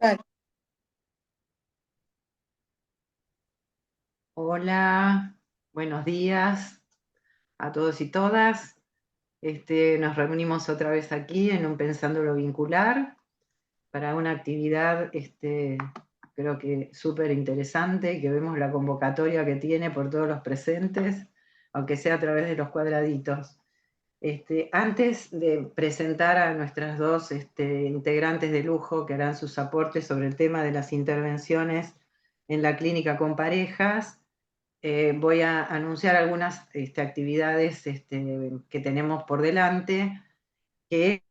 Ah, Hola, buenos días a todos y todas. Nos reunimos otra vez aquí en un Pensando lo Vincular para una actividad, creo que súper interesante, que vemos la convocatoria que tiene por todos los presentes, aunque sea a través de los cuadraditos. Antes de presentar a nuestras dos integrantes de lujo que harán sus aportes sobre el tema de las intervenciones en la clínica con parejas, voy a anunciar algunas actividades que tenemos por delante, que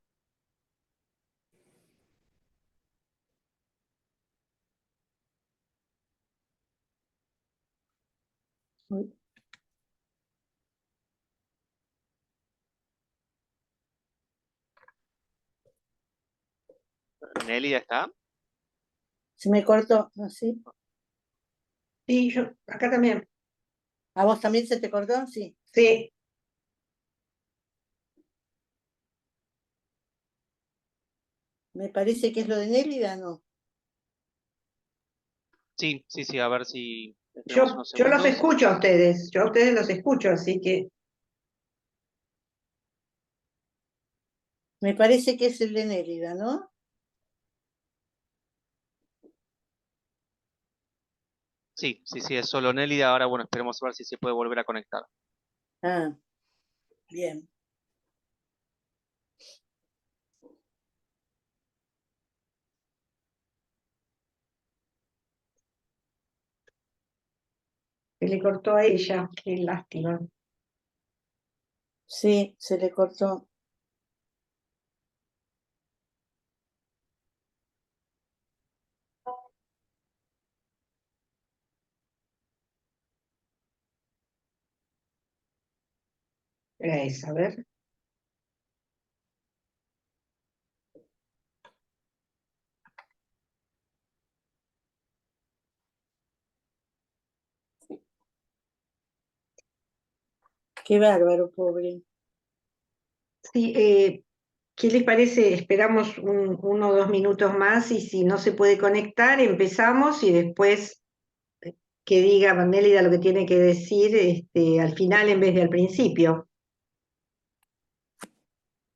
uy, Nelly ya está. se me cortó, ¿así? Sí, yo, acá también. ¿A vos también se te cortó? Sí. Sí, Me parece que es lo de Nélida, ¿no? Sí, a ver si esperemos yo, unos yo los segundos. escucho a ustedes, yo a ustedes los escucho, así que Me parece que es el de Nélida, ¿no? Sí, es solo Nelly. Ahora, bueno, esperemos a ver si se puede volver a conectar. Ah, bien. se le cortó a ella, qué lástima. Sí, se le cortó. Era esa, a ver. Qué bárbaro, pobre. Sí, ¿qué les parece? Esperamos uno o dos minutos más y si no se puede conectar, empezamos y después que diga Nélida lo que tiene que decir al final en vez de al principio.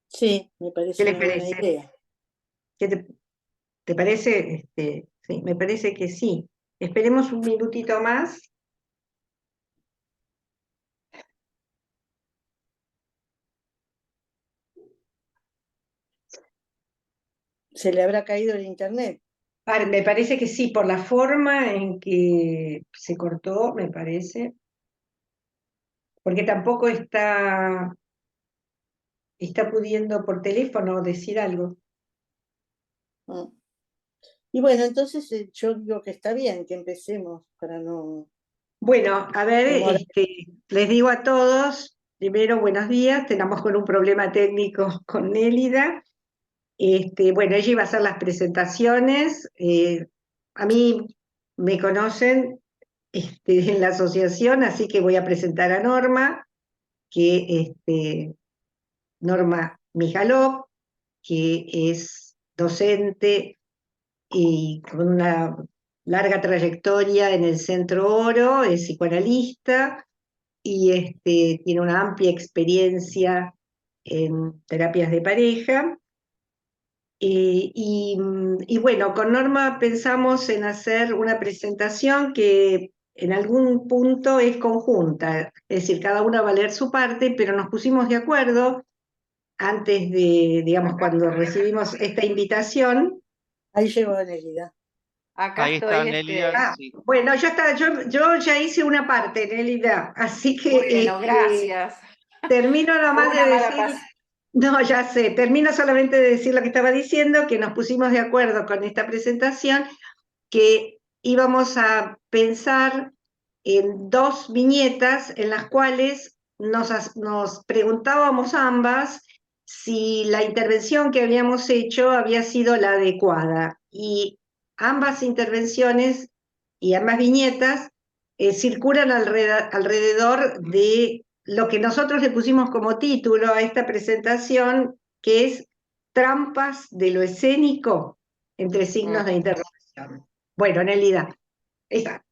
Sí, me ¿Qué parece les una buena parece? idea. ¿Qué te parece? Sí, me parece que sí. Esperemos un minutito más. ¿Se le habrá caído el internet? Me parece que sí, por la forma en que se cortó, me parece, porque tampoco está pudiendo por teléfono decir algo. Ah. Y bueno, entonces yo digo que está bien que empecemos para no Bueno, a ver, demorar. les digo a todos, primero, buenos días, tenemos con un problema técnico con Nélida. Bueno, ella iba a hacer las presentaciones, a mí me conocen en la asociación, así que voy a presentar a Norma, que Norma Mijalov, que es docente y con una larga trayectoria en el Centro Oro, es psicoanalista y tiene una amplia experiencia en terapias de pareja. Y bueno, con Norma pensamos en hacer una presentación que en algún punto es conjunta, es decir, cada una va a leer su parte, pero nos pusimos de acuerdo antes de, digamos, cuando recibimos esta invitación. Ahí llegó Nélida. acá Ahí está estoy, Nelia, sí. Bueno, yo ya hice una parte, Nelida, así que bueno, gracias. termino Fue nomás de una mala decir, pas. no, ya sé, termino solamente de decir lo que estaba diciendo, que nos pusimos de acuerdo con esta presentación, que íbamos a pensar en dos viñetas en las cuales nos preguntábamos ambas si la intervención que habíamos hecho había sido la adecuada. Y ambas intervenciones y ambas viñetas circulan alrededor de lo que nosotros le pusimos como título a esta presentación, que es Trampas de lo escénico. entre signos de interrogación. Bueno, Nelida,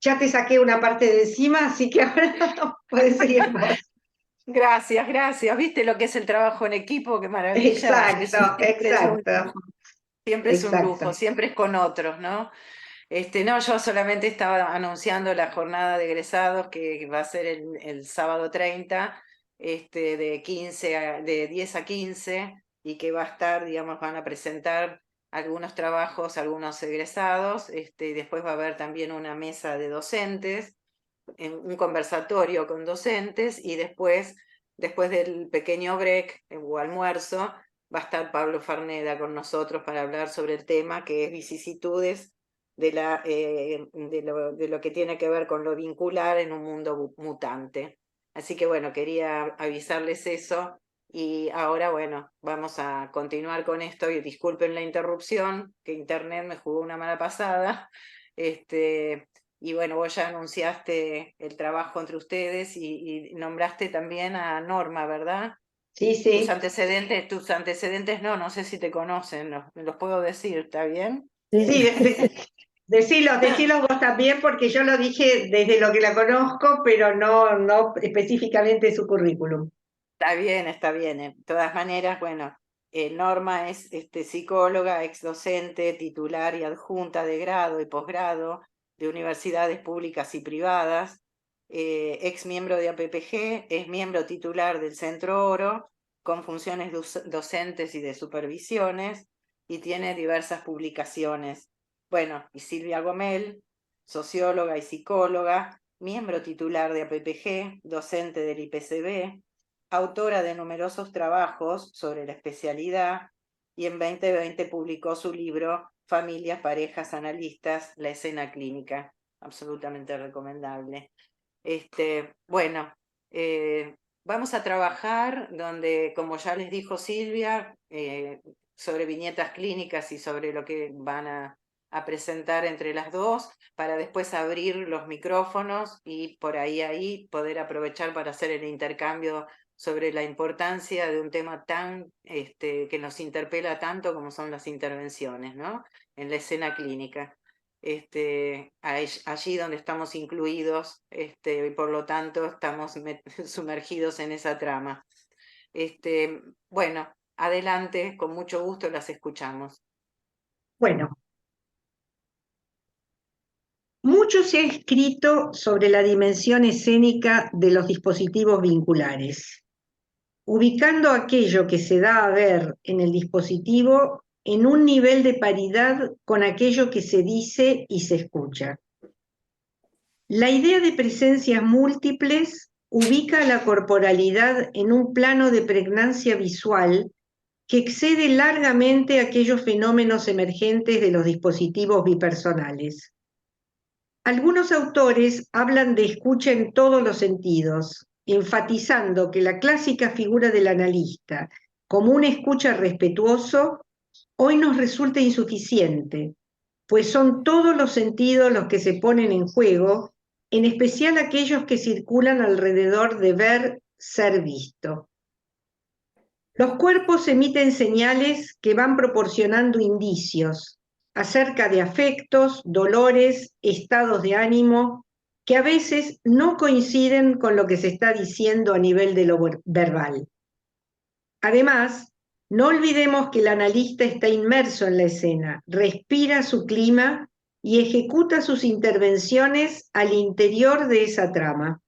ya te saqué una parte de encima, así que ahora puedes seguir vos. Gracias, gracias. ¿Viste lo que es el trabajo en equipo? Qué maravilla. Exacto, exacto. Siempre es un lujo, Exacto. siempre es con otros, ¿no? No, yo solamente estaba anunciando la jornada de egresados que va a ser el sábado 30, de 10 a 15, y que va a estar, digamos, van a presentar algunos trabajos, algunos egresados, después va a haber también una mesa de docentes, un conversatorio con docentes, y después del pequeño break o almuerzo, va a estar Pablo Farneda con nosotros para hablar sobre el tema que es vicisitudes de lo que tiene que ver con lo vincular en un mundo mutante. Así que bueno, quería avisarles eso, y ahora bueno, vamos a continuar con esto, y disculpen la interrupción, que internet me jugó una mala pasada, y bueno, vos ya anunciaste el trabajo entre ustedes y nombraste también a Norma, ¿verdad? Sí, sí. Tus antecedentes no sé si te conocen, me los puedo decir, ¿está bien? Sí, decilos vos también, porque yo lo dije desde lo que la conozco, pero no específicamente su currículum. Está bien. De todas maneras, bueno, Norma es psicóloga, ex docente, titular y adjunta de grado y posgrado de universidades públicas y privadas, ex miembro de APPG, es miembro titular del Centro Oro, con funciones docentes y de supervisiones, y tiene diversas publicaciones. Bueno, y Silvia Gomel, socióloga y psicóloga, miembro titular de APPG, docente del IPCB, autora de numerosos trabajos sobre la especialidad, y en 2020 publicó su libro Familias, Parejas, Analistas, la escena clínica, absolutamente recomendable. Bueno, vamos a trabajar donde, como ya les dijo Silvia, sobre viñetas clínicas y sobre lo que van a presentar entre las dos, para después abrir los micrófonos y por ahí poder aprovechar para hacer el intercambio sobre la importancia de un tema tan que nos interpela tanto como son las intervenciones, ¿no? En la escena clínica. Allí donde estamos incluidos, y por lo tanto estamos sumergidos en esa trama. Bueno, adelante, con mucho gusto las escuchamos. Bueno, mucho se ha escrito sobre la dimensión escénica de los dispositivos vinculares, ubicando aquello que se da a ver en el dispositivo en un nivel de paridad con aquello que se dice y se escucha. La idea de presencias múltiples ubica a la corporalidad en un plano de pregnancia visual que excede largamente aquellos fenómenos emergentes de los dispositivos bipersonales. Algunos autores hablan de escucha en todos los sentidos, enfatizando que la clásica figura del analista como un escucha respetuoso hoy nos resulta insuficiente, pues son todos los sentidos los que se ponen en juego, en especial aquellos que circulan alrededor de ver, ser visto. Los cuerpos emiten señales que van proporcionando indicios acerca de afectos, dolores, estados de ánimo, que a veces no coinciden con lo que se está diciendo a nivel de lo verbal. Además, no olvidemos que el analista está inmerso en la escena, respira su clima y ejecuta sus intervenciones al interior de esa trama.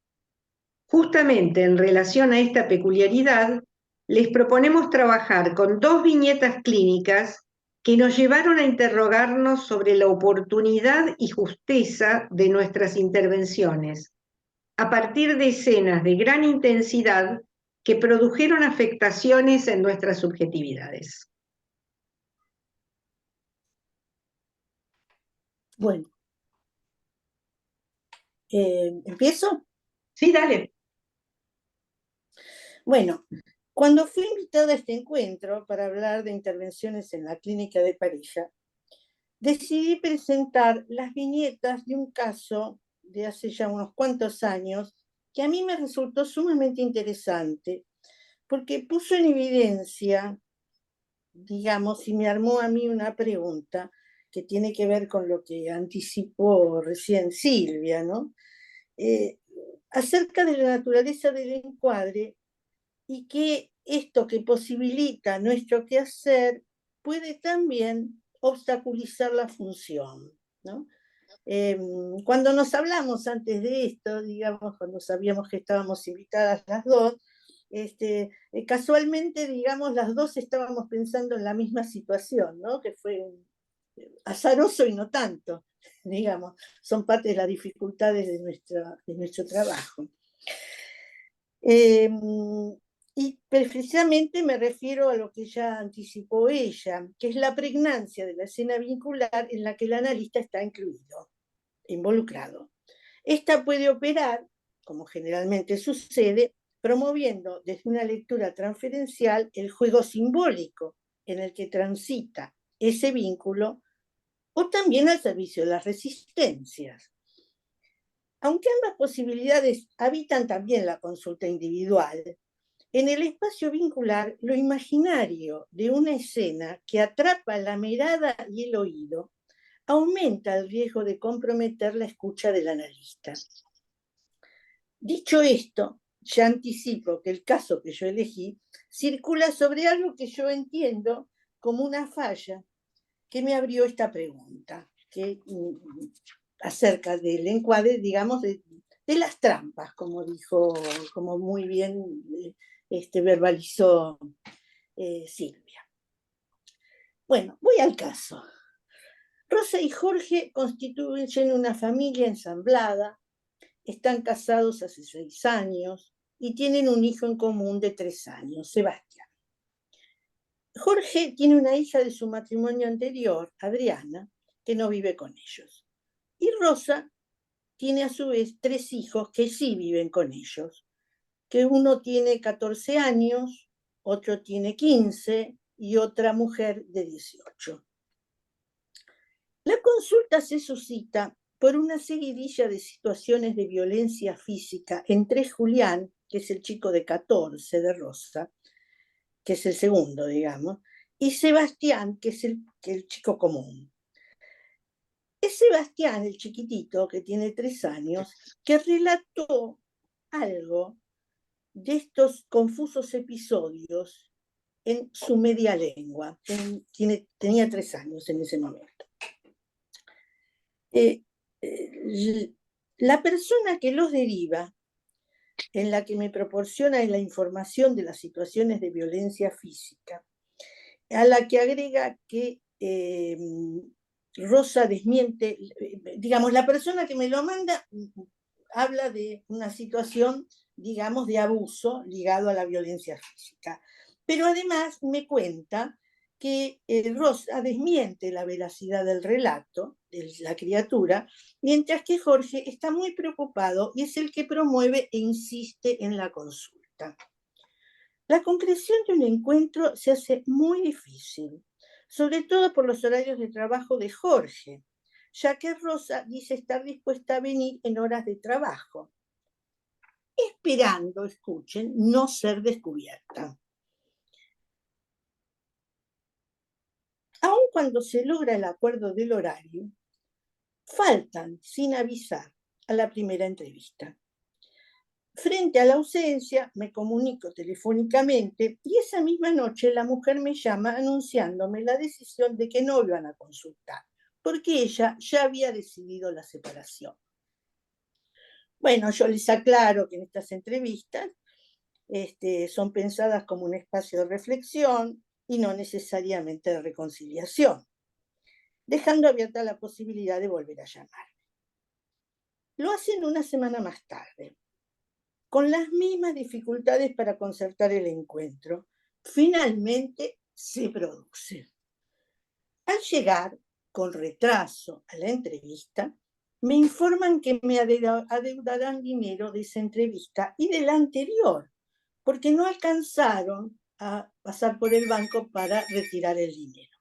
Justamente en relación a esta peculiaridad, les proponemos trabajar con dos viñetas clínicas que nos llevaron a interrogarnos sobre la oportunidad y justeza de nuestras intervenciones, a partir de escenas de gran intensidad que produjeron afectaciones en nuestras subjetividades. Bueno, ¿empiezo? Sí, dale. Bueno, cuando fui invitada a este encuentro para hablar de intervenciones en la clínica de pareja, decidí presentar las viñetas de un caso de hace ya unos cuantos años que a mí me resultó sumamente interesante porque puso en evidencia, digamos, y me armó a mí una pregunta, que tiene que ver con lo que anticipó recién Silvia, ¿no? Acerca de la naturaleza del encuadre y que esto que posibilita nuestro quehacer puede también obstaculizar la función, ¿no? Cuando nos hablamos antes de esto, digamos, cuando sabíamos que estábamos invitadas las dos, casualmente, digamos, las dos estábamos pensando en la misma situación, ¿no? Que fue azaroso y no tanto, digamos, son parte de las dificultades de nuestro trabajo. Y precisamente me refiero a lo que ya anticipó ella, que es la pregnancia de la escena vincular en la que el analista está incluido, involucrado. Esta puede operar, como generalmente sucede, promoviendo desde una lectura transferencial el juego simbólico en el que transita ese vínculo, o también al servicio de las resistencias. Aunque ambas posibilidades habitan también la consulta individual, en el espacio vincular, lo imaginario de una escena que atrapa la mirada y el oído aumenta el riesgo de comprometer la escucha del analista. Dicho esto, ya anticipo que el caso que yo elegí circula sobre algo que yo entiendo como una falla que me abrió esta pregunta, acerca del encuadre, digamos, de las trampas, como dijo, como muy bien verbalizó Silvia. Bueno, voy al caso. Rosa y Jorge constituyen una familia ensamblada, están casados hace 6 años y tienen un hijo en común de 3 años, Sebastián. Jorge tiene una hija de su matrimonio anterior, Adriana, que no vive con ellos. Y Rosa tiene a su vez 3 hijos que sí viven con ellos, que uno tiene 14 años, otro tiene 15 y otra mujer de 18. La consulta se suscita por una seguidilla de situaciones de violencia física entre Julián, que es el chico de 14 de Rosa, que es el segundo, digamos, y Sebastián, que es el chico común. Es Sebastián, el chiquitito, que tiene 3 años, que relató algo de estos confusos episodios en su media lengua. Tenía 3 años en ese momento. La persona que los deriva, en la que me proporciona la información de las situaciones de violencia física, a la que agrega que Rosa desmiente, digamos, la persona que me lo manda habla de una situación, digamos, de abuso ligado a la violencia física. Pero además me cuenta que Rosa desmiente la veracidad del relato de la criatura, mientras que Jorge está muy preocupado y es el que promueve e insiste en la consulta. La concreción de un encuentro se hace muy difícil, sobre todo por los horarios de trabajo de Jorge, ya que Rosa dice estar dispuesta a venir en horas de trabajo, esperando, escuchen, no ser descubierta. Aun cuando se logra el acuerdo del horario, faltan sin avisar a la primera entrevista. Frente a la ausencia, me comunico telefónicamente y esa misma noche la mujer me llama anunciándome la decisión de que no iban a consultar, porque ella ya había decidido la separación. Bueno, yo les aclaro que en estas entrevistas son pensadas como un espacio de reflexión y no necesariamente de reconciliación, dejando abierta la posibilidad de volver a llamar. Lo hacen una semana más tarde, con las mismas dificultades para concertar el encuentro. Finalmente se produce. Al llegar, con retraso a la entrevista, me informan que me adeudarán dinero de esa entrevista y de la anterior, porque no alcanzaron a pasar por el banco para retirar el dinero.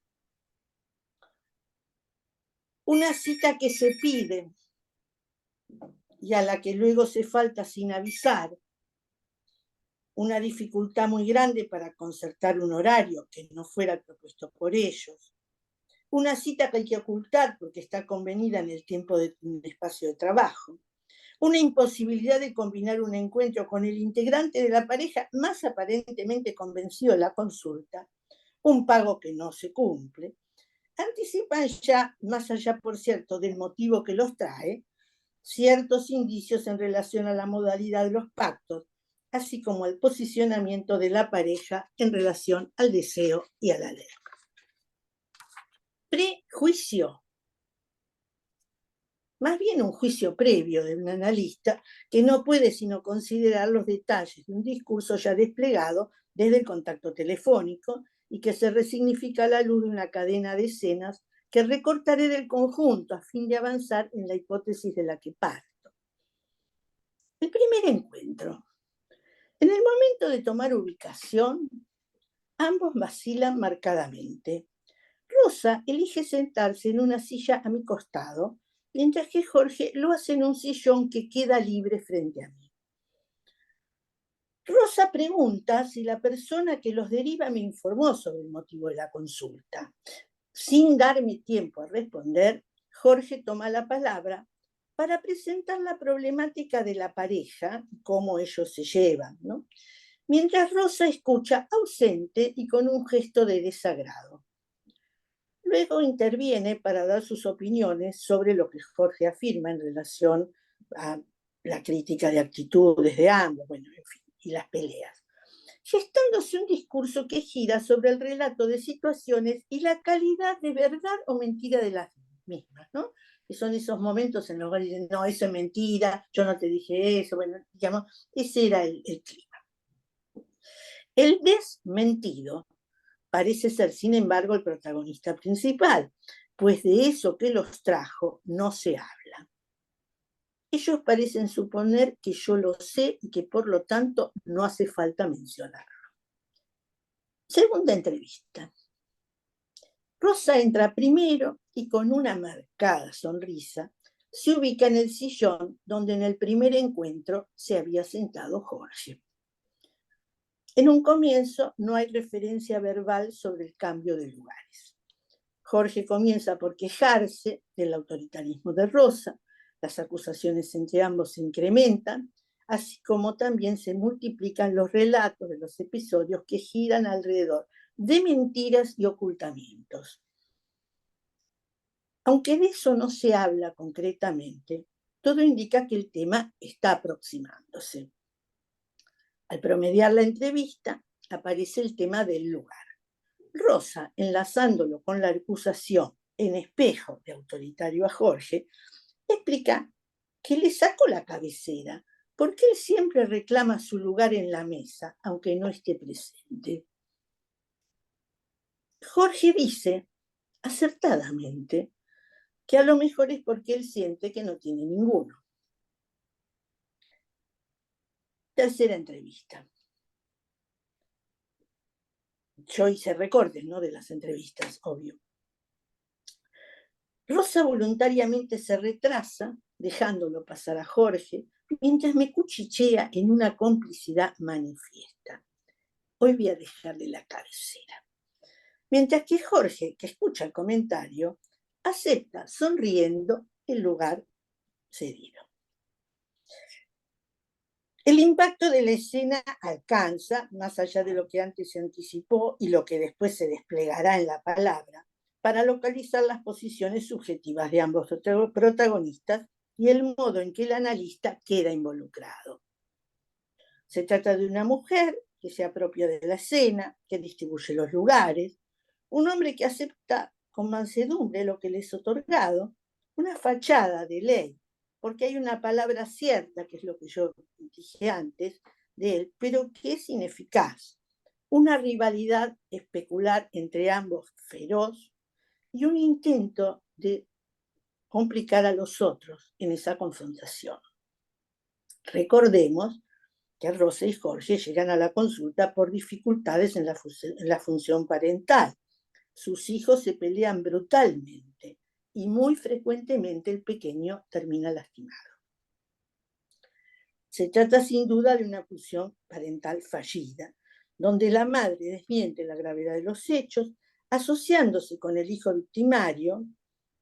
Una cita que se pide y a la que luego se falta sin avisar, una dificultad muy grande para concertar un horario que no fuera propuesto por ellos, una cita que hay que ocultar porque está convenida en el tiempo de un espacio de trabajo, una imposibilidad de combinar un encuentro con el integrante de la pareja más aparentemente convencido de la consulta, un pago que no se cumple, anticipan ya, más allá, por cierto, del motivo que los trae, ciertos indicios en relación a la modalidad de los pactos, así como al posicionamiento de la pareja en relación al deseo y a la ley. Prejuicio. Más bien un juicio previo de un analista que no puede sino considerar los detalles de un discurso ya desplegado desde el contacto telefónico y que se resignifica a la luz de una cadena de escenas que recortaré del conjunto a fin de avanzar en la hipótesis de la que parto. El primer encuentro. En el momento de tomar ubicación, ambos vacilan marcadamente. Rosa elige sentarse en una silla a mi costado, mientras que Jorge lo hace en un sillón que queda libre frente a mí. Rosa pregunta si la persona que los deriva me informó sobre el motivo de la consulta. Sin darme tiempo a responder, Jorge toma la palabra para presentar la problemática de la pareja y cómo ellos se llevan, ¿no? Mientras Rosa escucha ausente y con un gesto de desagrado. Luego interviene para dar sus opiniones sobre lo que Jorge afirma en relación a la crítica de actitudes de ambos, bueno, en fin, y las peleas, gestándose un discurso que gira sobre el relato de situaciones y la calidad de verdad o mentira de las mismas, ¿no? Que son esos momentos en los que dicen, no, eso es mentira, yo no te dije eso, bueno, digamos, ese era el clima. El desmentido parece ser, sin embargo, el protagonista principal, pues de eso que los trajo no se habla. Ellos parecen suponer que yo lo sé y que por lo tanto no hace falta mencionarlo. Segunda entrevista. Rosa entra primero y con una marcada sonrisa se ubica en el sillón donde en el primer encuentro se había sentado Jorge. En un comienzo no hay referencia verbal sobre el cambio de lugares. Jorge comienza por quejarse del autoritarismo de Rosa, las acusaciones entre ambos se incrementan, así como también se multiplican los relatos de los episodios que giran alrededor de mentiras y ocultamientos. Aunque de eso no se habla concretamente, todo indica que el tema está aproximándose. Al promediar la entrevista, aparece el tema del lugar. Rosa, enlazándolo con la acusación en espejo de autoritario a Jorge, explica que le sacó la cabecera porque él siempre reclama su lugar en la mesa, aunque no esté presente. Jorge dice, acertadamente, que a lo mejor es porque él siente que no tiene ninguno. Tercera entrevista. Yo hice recortes, ¿no?, de las entrevistas, obvio. Rosa voluntariamente se retrasa, dejándolo pasar a Jorge, mientras me cuchichea en una complicidad manifiesta. Hoy voy a dejarle la cabecera. Mientras que Jorge, que escucha el comentario, acepta sonriendo el lugar cedido. El impacto de la escena alcanza, más allá de lo que antes se anticipó y lo que después se desplegará en la palabra, para localizar las posiciones subjetivas de ambos protagonistas y el modo en que el analista queda involucrado. Se trata de una mujer que se apropia de la escena, que distribuye los lugares, un hombre que acepta con mansedumbre lo que le es otorgado, una fachada de ley, porque hay una palabra cierta, que es lo que yo dije antes de él, pero que es ineficaz. Una rivalidad especular entre ambos feroz y un intento de complicar a los otros en esa confrontación. Recordemos que Rosa y Jorge llegan a la consulta por dificultades en la función parental. Sus hijos se pelean brutalmente y muy frecuentemente el pequeño termina lastimado. Se trata sin duda de una función parental fallida, donde la madre desmiente la gravedad de los hechos, asociándose con el hijo victimario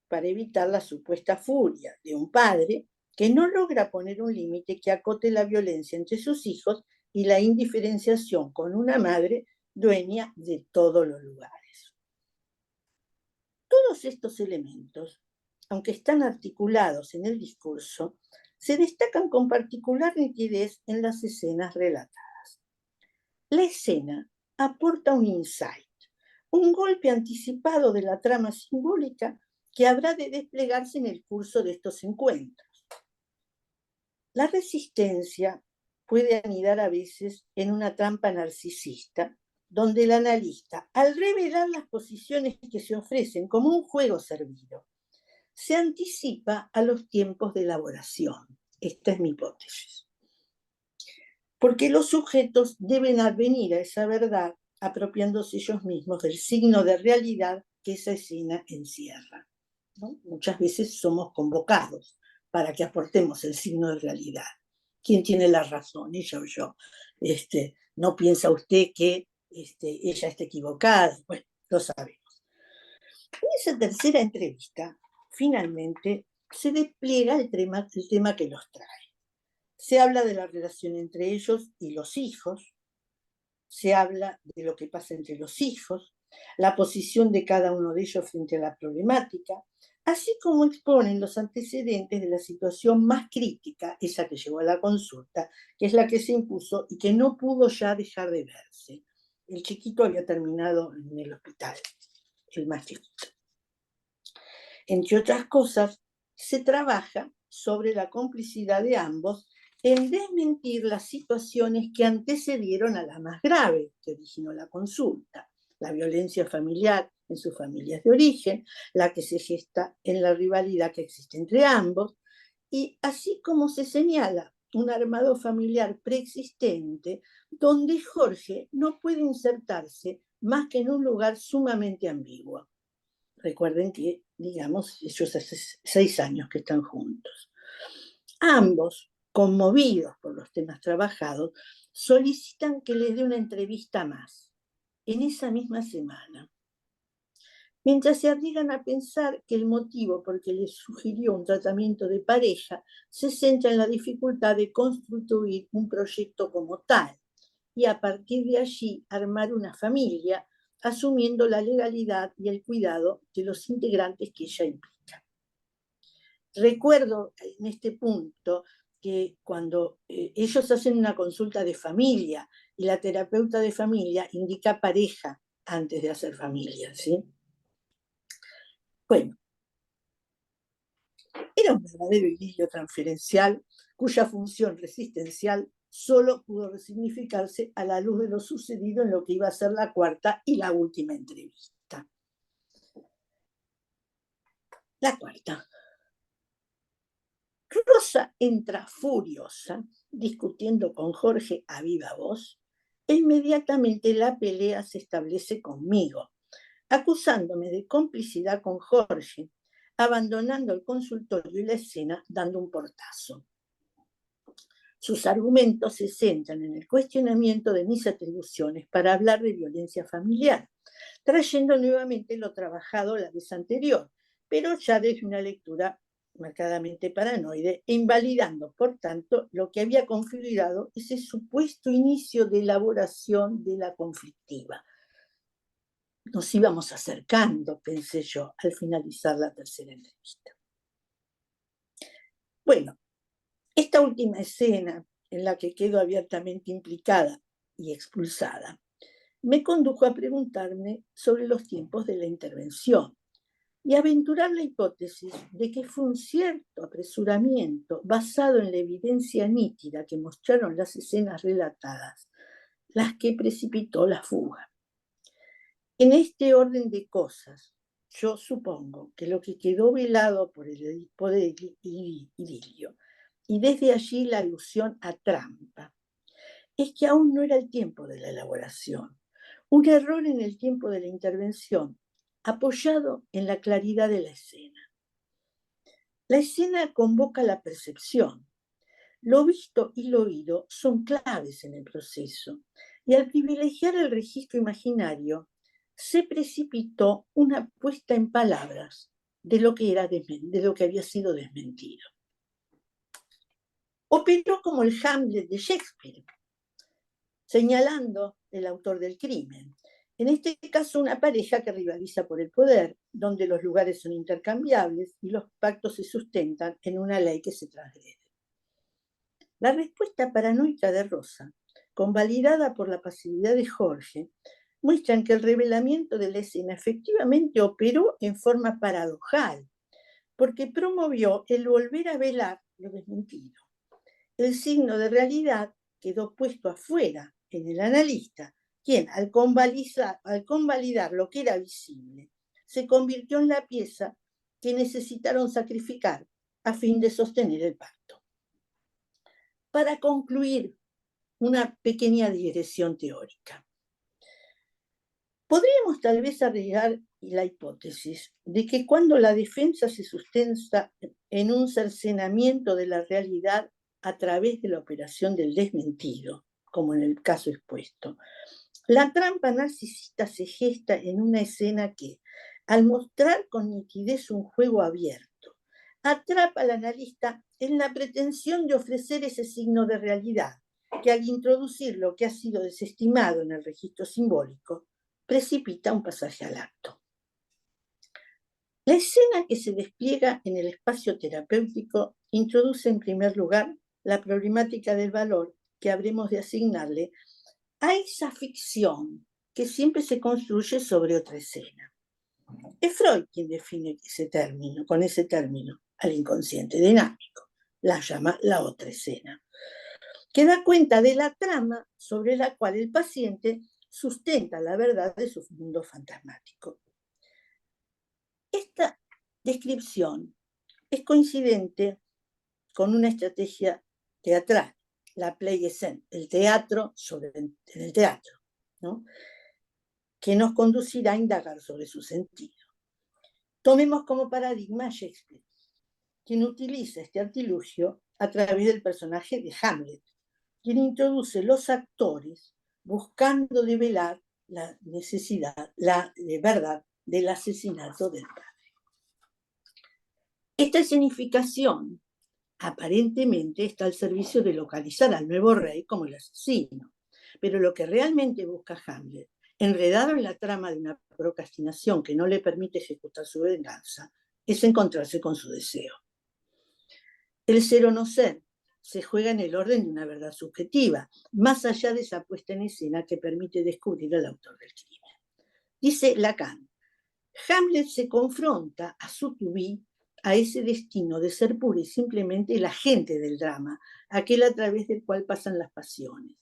para evitar la supuesta furia de un padre que no logra poner un límite que acote la violencia entre sus hijos y la indiferenciación con una madre dueña de todos los lugares. Todos estos elementos, aunque están articulados en el discurso, se destacan con particular nitidez en las escenas relatadas. La escena aporta un insight, un golpe anticipado de la trama simbólica que habrá de desplegarse en el curso de estos encuentros. La resistencia puede anidar a veces en una trampa narcisista, donde el analista, al revelar las posiciones que se ofrecen como un juego servido, se anticipa a los tiempos de elaboración. Esta es mi hipótesis. Porque los sujetos deben advenir a esa verdad apropiándose ellos mismos del signo de realidad que esa escena encierra, ¿no? Muchas veces somos convocados para que aportemos el signo de realidad. ¿Quién tiene la razón, ella o yo? ¿No piensa usted que ella está equivocada? Bueno, lo sabemos. En esa tercera entrevista, finalmente, se despliega el tema que los trae. Se habla de la relación entre ellos y los hijos, se habla de lo que pasa entre los hijos, la posición de cada uno de ellos frente a la problemática, así como exponen los antecedentes de la situación más crítica, esa que llevó a la consulta, que es la que se impuso y que no pudo ya dejar de verse. El chiquito había terminado en el hospital, el más chiquito. Entre otras cosas, se trabaja sobre la complicidad de ambos en desmentir las situaciones que antecedieron a la más grave que originó la consulta, la violencia familiar en sus familias de origen, la que se gesta en la rivalidad que existe entre ambos, y así como se señala un armado familiar preexistente donde Jorge no puede insertarse más que en un lugar sumamente ambiguo. Recuerden que, digamos, ellos hace 6 años que están juntos. Ambos, conmovidos por los temas trabajados, solicitan que les dé una entrevista más, en esa misma semana. Mientras se arriesgan a pensar que el motivo por que les sugirió un tratamiento de pareja se centra en la dificultad de construir un proyecto como tal y a partir de allí armar una familia, asumiendo la legalidad y el cuidado de los integrantes que ella implica. Recuerdo en este punto que cuando ellos hacen una consulta de familia y la terapeuta de familia indica pareja antes de hacer familia, ¿sí? Bueno, era un verdadero idilio transferencial cuya función resistencial solo pudo resignificarse a la luz de lo sucedido en lo que iba a ser la cuarta y la última entrevista. La cuarta. Rosa entra furiosa, discutiendo con Jorge a viva voz, e inmediatamente la pelea se establece conmigo, acusándome de complicidad con Jorge, abandonando el consultorio y la escena dando un portazo. Sus argumentos se centran en el cuestionamiento de mis atribuciones para hablar de violencia familiar, trayendo nuevamente lo trabajado la vez anterior, pero ya desde una lectura marcadamente paranoide e invalidando, por tanto, lo que había configurado ese supuesto inicio de elaboración de la conflictiva. Nos íbamos acercando, pensé yo, al finalizar la tercera entrevista. Bueno, esta última escena, en la que quedo abiertamente implicada y expulsada, me condujo a preguntarme sobre los tiempos de la intervención y aventurar la hipótesis de que fue un cierto apresuramiento basado en la evidencia nítida que mostraron las escenas relatadas, las que precipitó la fuga. En este orden de cosas, yo supongo que lo que quedó velado por el idilio, y desde allí la alusión a trampa, es que aún no era el tiempo de la elaboración, un error en el tiempo de la intervención, apoyado en la claridad de la escena. La escena convoca la percepción. Lo visto y lo oído son claves en el proceso, y al privilegiar el registro imaginario, se precipitó una puesta en palabras de lo que había sido desmentido. Operó como el Hamlet de Shakespeare, señalando el autor del crimen. En este caso, una pareja que rivaliza por el poder, donde los lugares son intercambiables y los pactos se sustentan en una ley que se transgrede. La respuesta paranoica de Rosa, convalidada por la pasividad de Jorge, muestran que el revelamiento de la escena efectivamente operó en forma paradojal, porque promovió el volver a velar lo desmentido. El signo de realidad quedó puesto afuera en el analista, quien al convalidar lo que era visible, se convirtió en la pieza que necesitaron sacrificar a fin de sostener el pacto. Para concluir, una pequeña digresión teórica. Podríamos tal vez arriesgar la hipótesis de que cuando la defensa se sustenta en un cercenamiento de la realidad a través de la operación del desmentido, como en el caso expuesto, la trampa narcisista se gesta en una escena que, al mostrar con nitidez un juego abierto, atrapa al analista en la pretensión de ofrecer ese signo de realidad, que al introducir lo que ha sido desestimado en el registro simbólico, precipita un pasaje al acto. La escena que se despliega en el espacio terapéutico introduce en primer lugar la problemática del valor que habremos de asignarle a esa ficción que siempre se construye sobre otra escena. Es Freud quien define con ese término al inconsciente dinámico, la llama la otra escena, que da cuenta de la trama sobre la cual el paciente sustenta la verdad de su mundo fantasmático. Esta descripción es coincidente con una estrategia teatral, la play scène, el teatro en el teatro, ¿no?, que nos conducirá a indagar sobre su sentido. Tomemos como paradigma a Shakespeare, quien utiliza este artilugio a través del personaje de Hamlet, quien introduce los actores buscando develar la necesidad, la verdad del asesinato del padre. Esta escenificación aparentemente está al servicio de localizar al nuevo rey como el asesino, pero lo que realmente busca Hamlet, enredado en la trama de una procrastinación que no le permite ejecutar su venganza, es encontrarse con su deseo. El ser o no ser se juega en el orden de una verdad subjetiva, más allá de esa puesta en escena que permite descubrir al autor del crimen. Dice Lacan, Hamlet se confronta a su to be, a ese destino de ser puro y simplemente el agente del drama, aquel a través del cual pasan las pasiones.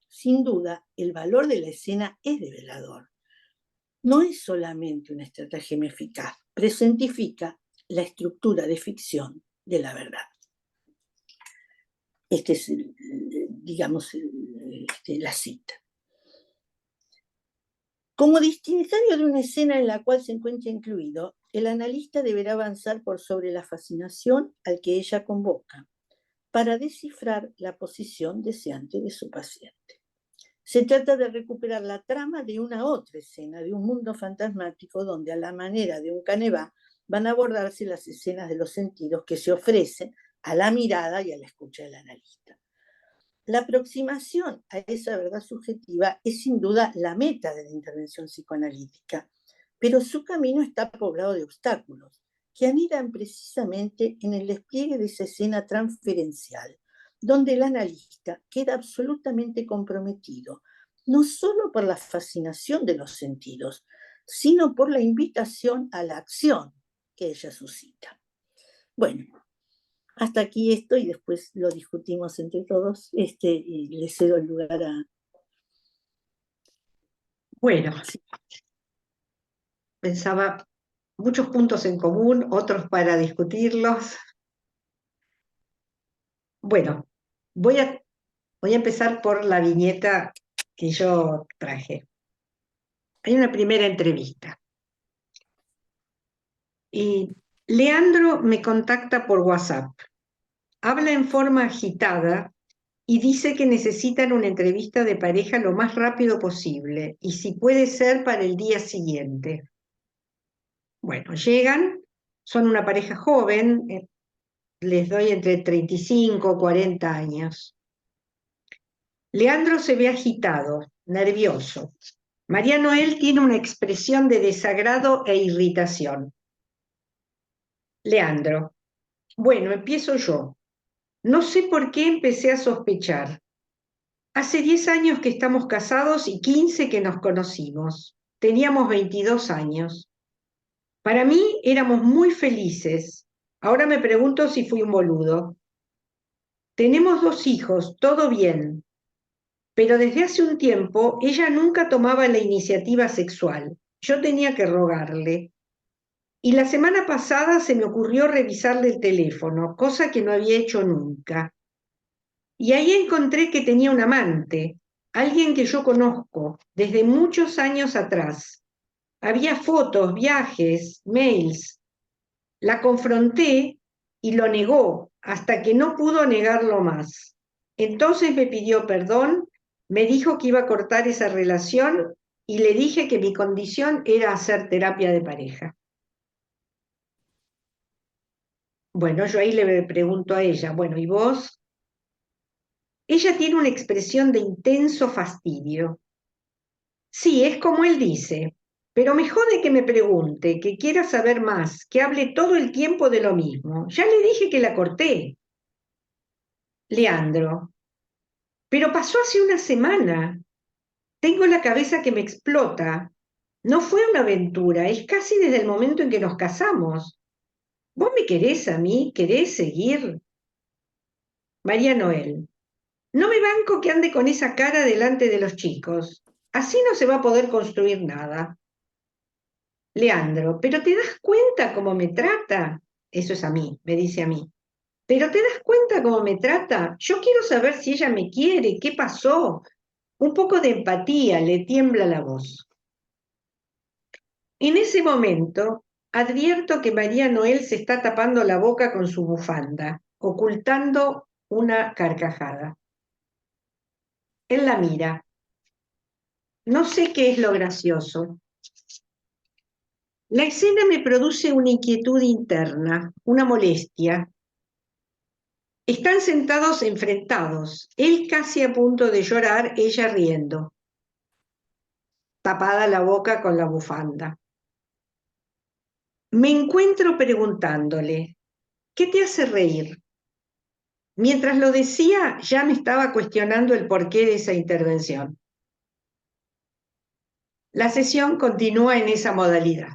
Sin duda, el valor de la escena es develador. No es solamente una estratagema eficaz, presentifica la estructura de ficción de la verdad. Este es, digamos, la cita. Como destinatario de una escena en la cual se encuentra incluido, el analista deberá avanzar por sobre la fascinación al que ella convoca, para descifrar la posición deseante de su paciente. Se trata de recuperar la trama de una otra escena, de un mundo fantasmático donde a la manera de un Canevas van a abordarse las escenas de los sentidos que se ofrecen a la mirada y a la escucha del analista. La aproximación a esa verdad subjetiva es sin duda la meta de la intervención psicoanalítica, pero su camino está poblado de obstáculos que anidan precisamente en el despliegue de esa escena transferencial, donde el analista queda absolutamente comprometido, no solo por la fascinación de los sentidos, sino por la invitación a la acción que ella suscita. Bueno, hasta aquí esto y después lo discutimos entre todos, y le cedo el lugar a... Bueno, pensaba muchos puntos en común, otros para discutirlos. Bueno, voy a empezar por la viñeta que yo traje. Hay una primera entrevista. Y Leandro me contacta por WhatsApp. Habla en forma agitada y dice que necesitan una entrevista de pareja lo más rápido posible, y si puede ser para el día siguiente. Bueno, llegan, son una pareja joven, les doy entre 35 y 40 años. Leandro se ve agitado, nervioso. María Noel tiene una expresión de desagrado e irritación. Leandro: bueno, empiezo yo. No sé por qué empecé a sospechar. Hace 10 años que estamos casados y 15 que nos conocimos. Teníamos 22 años. Para mí éramos muy felices. Ahora me pregunto si fui un boludo. Tenemos 2 hijos, todo bien. Pero desde hace un tiempo ella nunca tomaba la iniciativa sexual. Yo tenía que rogarle. Y la semana pasada se me ocurrió revisarle el teléfono, cosa que no había hecho nunca. Y ahí encontré que tenía un amante, alguien que yo conozco desde muchos años atrás. Había fotos, viajes, mails. La confronté y lo negó hasta que no pudo negarlo más. Entonces me pidió perdón, me dijo que iba a cortar esa relación y le dije que mi condición era hacer terapia de pareja. Bueno, yo ahí le pregunto a ella, bueno, ¿y vos? Ella tiene una expresión de intenso fastidio. Sí, es como él dice, pero me jode que me pregunte, que quiera saber más, que hable todo el tiempo de lo mismo. Ya le dije que la corté. Leandro: pero pasó hace una semana. Tengo la cabeza que me explota. No fue una aventura, es casi desde el momento en que nos casamos. ¿Vos me querés a mí? ¿Querés seguir? María Noel: no me banco que ande con esa cara delante de los chicos. Así no se va a poder construir nada. Leandro: pero ¿te das cuenta cómo me trata? Eso es a mí, me dice a mí. ¿Pero te das cuenta cómo me trata? Yo quiero saber si ella me quiere, qué pasó. Un poco de empatía, le tiembla la voz. En ese momento, advierto que María Noel se está tapando la boca con su bufanda, ocultando una carcajada. Él la mira. No sé qué es lo gracioso. La escena me produce una inquietud interna, una molestia. Están sentados enfrentados, él casi a punto de llorar, ella riendo, tapada la boca con la bufanda. Me encuentro preguntándole, ¿qué te hace reír? Mientras lo decía, ya me estaba cuestionando el porqué de esa intervención. La sesión continúa en esa modalidad.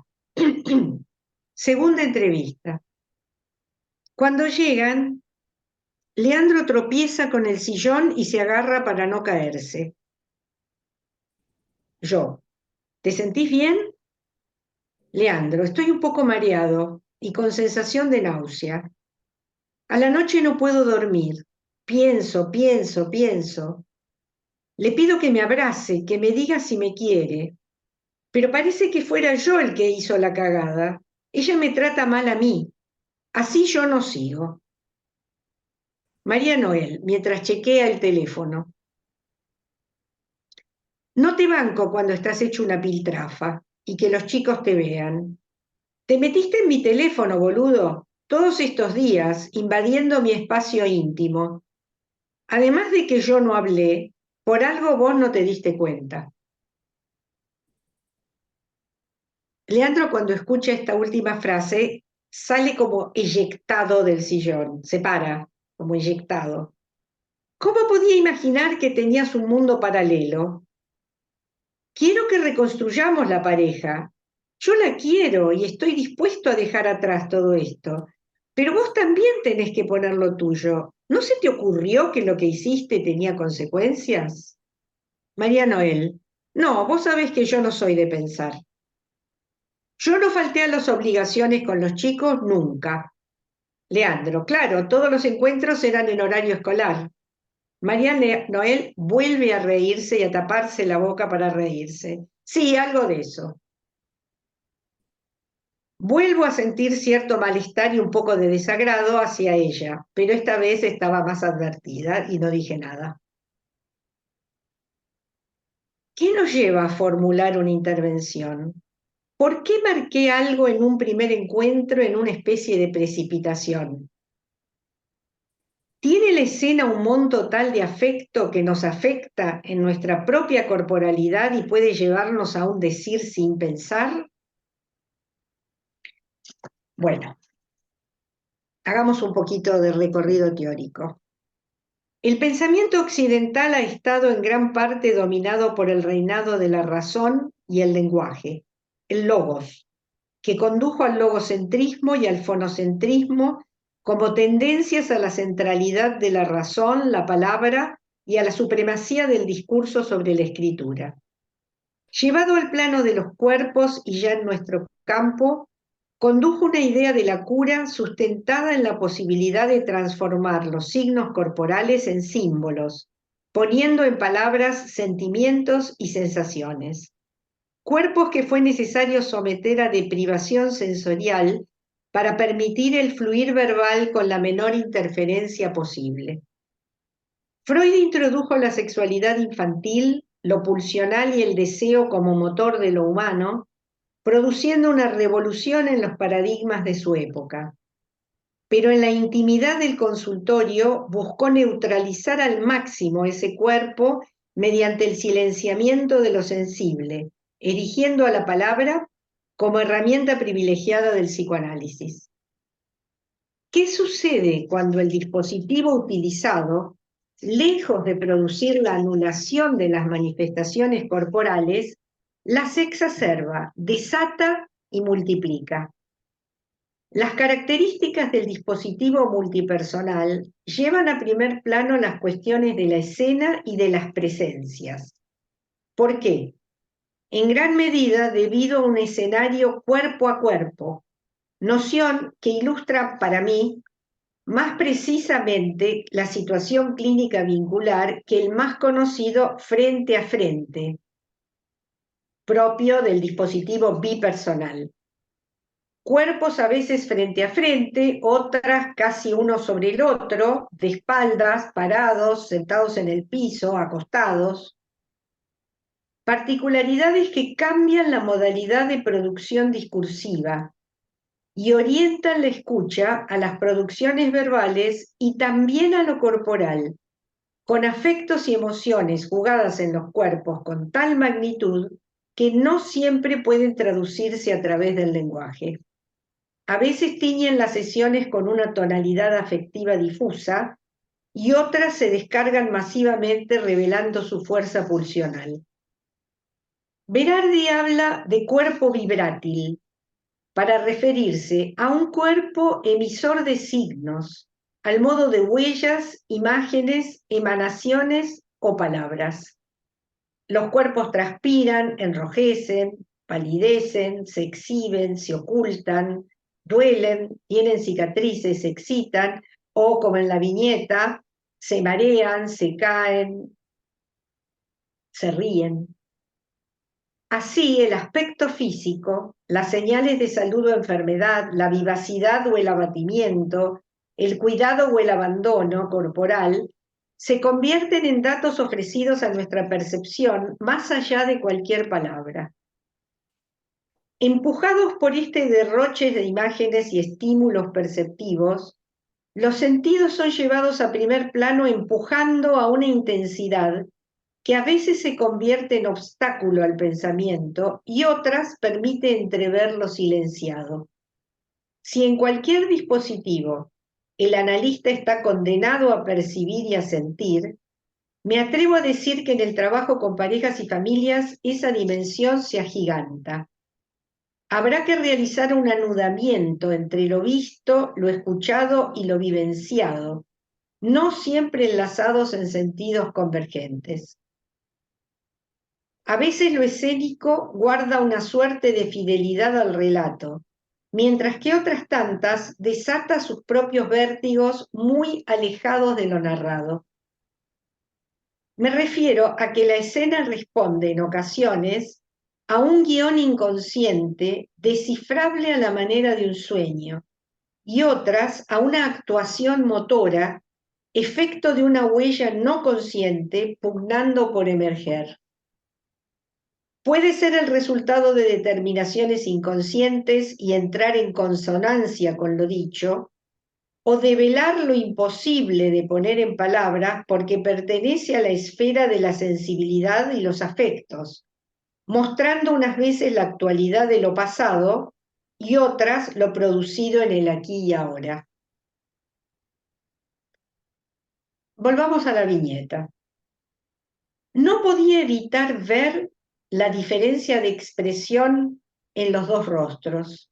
Segunda entrevista. Cuando llegan, Leandro tropieza con el sillón y se agarra para no caerse. Yo: ¿te sentís bien? Leandro: estoy un poco mareado y con sensación de náusea. A la noche no puedo dormir. Pienso. Le pido que me abrace, que me diga si me quiere. Pero parece que fuera yo el que hizo la cagada. Ella me trata mal a mí. Así yo no sigo. María Noel, mientras chequea el teléfono. No te banco cuando estás hecho una piltrafa y que los chicos te vean. Te metiste en mi teléfono, boludo, todos estos días, invadiendo mi espacio íntimo. Además de que yo no hablé, por algo vos no te diste cuenta. Leandro, cuando escucha esta última frase, sale como eyectado del sillón, se para, como eyectado. ¿Cómo podía imaginar que tenías un mundo paralelo? Quiero que reconstruyamos la pareja. Yo la quiero y estoy dispuesto a dejar atrás todo esto. Pero vos también tenés que poner lo tuyo. ¿No se te ocurrió que lo que hiciste tenía consecuencias? María Noel: no, vos sabés que yo no soy de pensar. Yo no falté a las obligaciones con los chicos nunca. Leandro: claro, todos los encuentros eran en horario escolar. María Noel vuelve a reírse y a taparse la boca para reírse. Sí, algo de eso. Vuelvo a sentir cierto malestar y un poco de desagrado hacia ella, pero esta vez estaba más advertida y no dije nada. ¿Qué nos lleva a formular una intervención? ¿Por qué marqué algo en un primer encuentro en una especie de precipitación? ¿Tiene la escena un monto tal de afecto que nos afecta en nuestra propia corporalidad y puede llevarnos a un decir sin pensar? Bueno, hagamos un poquito de recorrido teórico. El pensamiento occidental ha estado en gran parte dominado por el reinado de la razón y el lenguaje, el logos, que condujo al logocentrismo y al fonocentrismo como tendencias a la centralidad de la razón, la palabra y a la supremacía del discurso sobre la escritura. Llevado al plano de los cuerpos y ya en nuestro campo, condujo una idea de la cura sustentada en la posibilidad de transformar los signos corporales en símbolos, poniendo en palabras sentimientos y sensaciones. Cuerpos que fue necesario someter a deprivación sensorial para permitir el fluir verbal con la menor interferencia posible. Freud introdujo la sexualidad infantil, lo pulsional y el deseo como motor de lo humano, produciendo una revolución en los paradigmas de su época. Pero en la intimidad del consultorio buscó neutralizar al máximo ese cuerpo mediante el silenciamiento de lo sensible, erigiendo a la palabra como herramienta privilegiada del psicoanálisis. ¿Qué sucede cuando el dispositivo utilizado, lejos de producir la anulación de las manifestaciones corporales, las exacerba, desata y multiplica? Las características del dispositivo multipersonal llevan a primer plano las cuestiones de la escena y de las presencias. ¿Por qué? En gran medida debido a un escenario cuerpo a cuerpo, noción que ilustra para mí más precisamente la situación clínica vincular que el más conocido frente a frente, propio del dispositivo bipersonal. Cuerpos a veces frente a frente, otras casi uno sobre el otro, de espaldas, parados, sentados en el piso, acostados. Particularidades que cambian la modalidad de producción discursiva y orientan la escucha a las producciones verbales y también a lo corporal, con afectos y emociones jugadas en los cuerpos con tal magnitud que no siempre pueden traducirse a través del lenguaje. A veces tiñen las sesiones con una tonalidad afectiva difusa y otras se descargan masivamente revelando su fuerza pulsional. Berardi habla de cuerpo vibrátil para referirse a un cuerpo emisor de signos, al modo de huellas, imágenes, emanaciones o palabras. Los cuerpos transpiran, enrojecen, palidecen, se exhiben, se ocultan, duelen, tienen cicatrices, se excitan, o como en la viñeta, se marean, se caen, se ríen. Así, el aspecto físico, las señales de salud o enfermedad, la vivacidad o el abatimiento, el cuidado o el abandono corporal, se convierten en datos ofrecidos a nuestra percepción más allá de cualquier palabra. Empujados por este derroche de imágenes y estímulos perceptivos, los sentidos son llevados a primer plano empujando a una intensidad que a veces se convierte en obstáculo al pensamiento y otras permite entrever lo silenciado. Si en cualquier dispositivo el analista está condenado a percibir y a sentir, me atrevo a decir que en el trabajo con parejas y familias esa dimensión se agiganta. Habrá que realizar un anudamiento entre lo visto, lo escuchado y lo vivenciado, no siempre enlazados en sentidos convergentes. A veces lo escénico guarda una suerte de fidelidad al relato, mientras que otras tantas desata sus propios vértigos muy alejados de lo narrado. Me refiero a que la escena responde en ocasiones a un guión inconsciente descifrable a la manera de un sueño, y otras a una actuación motora, efecto de una huella no consciente pugnando por emerger. Puede ser el resultado de determinaciones inconscientes y entrar en consonancia con lo dicho, o develar lo imposible de poner en palabras porque pertenece a la esfera de la sensibilidad y los afectos, mostrando unas veces la actualidad de lo pasado y otras lo producido en el aquí y ahora. Volvamos a la viñeta. No podía evitar ver la diferencia de expresión en los dos rostros,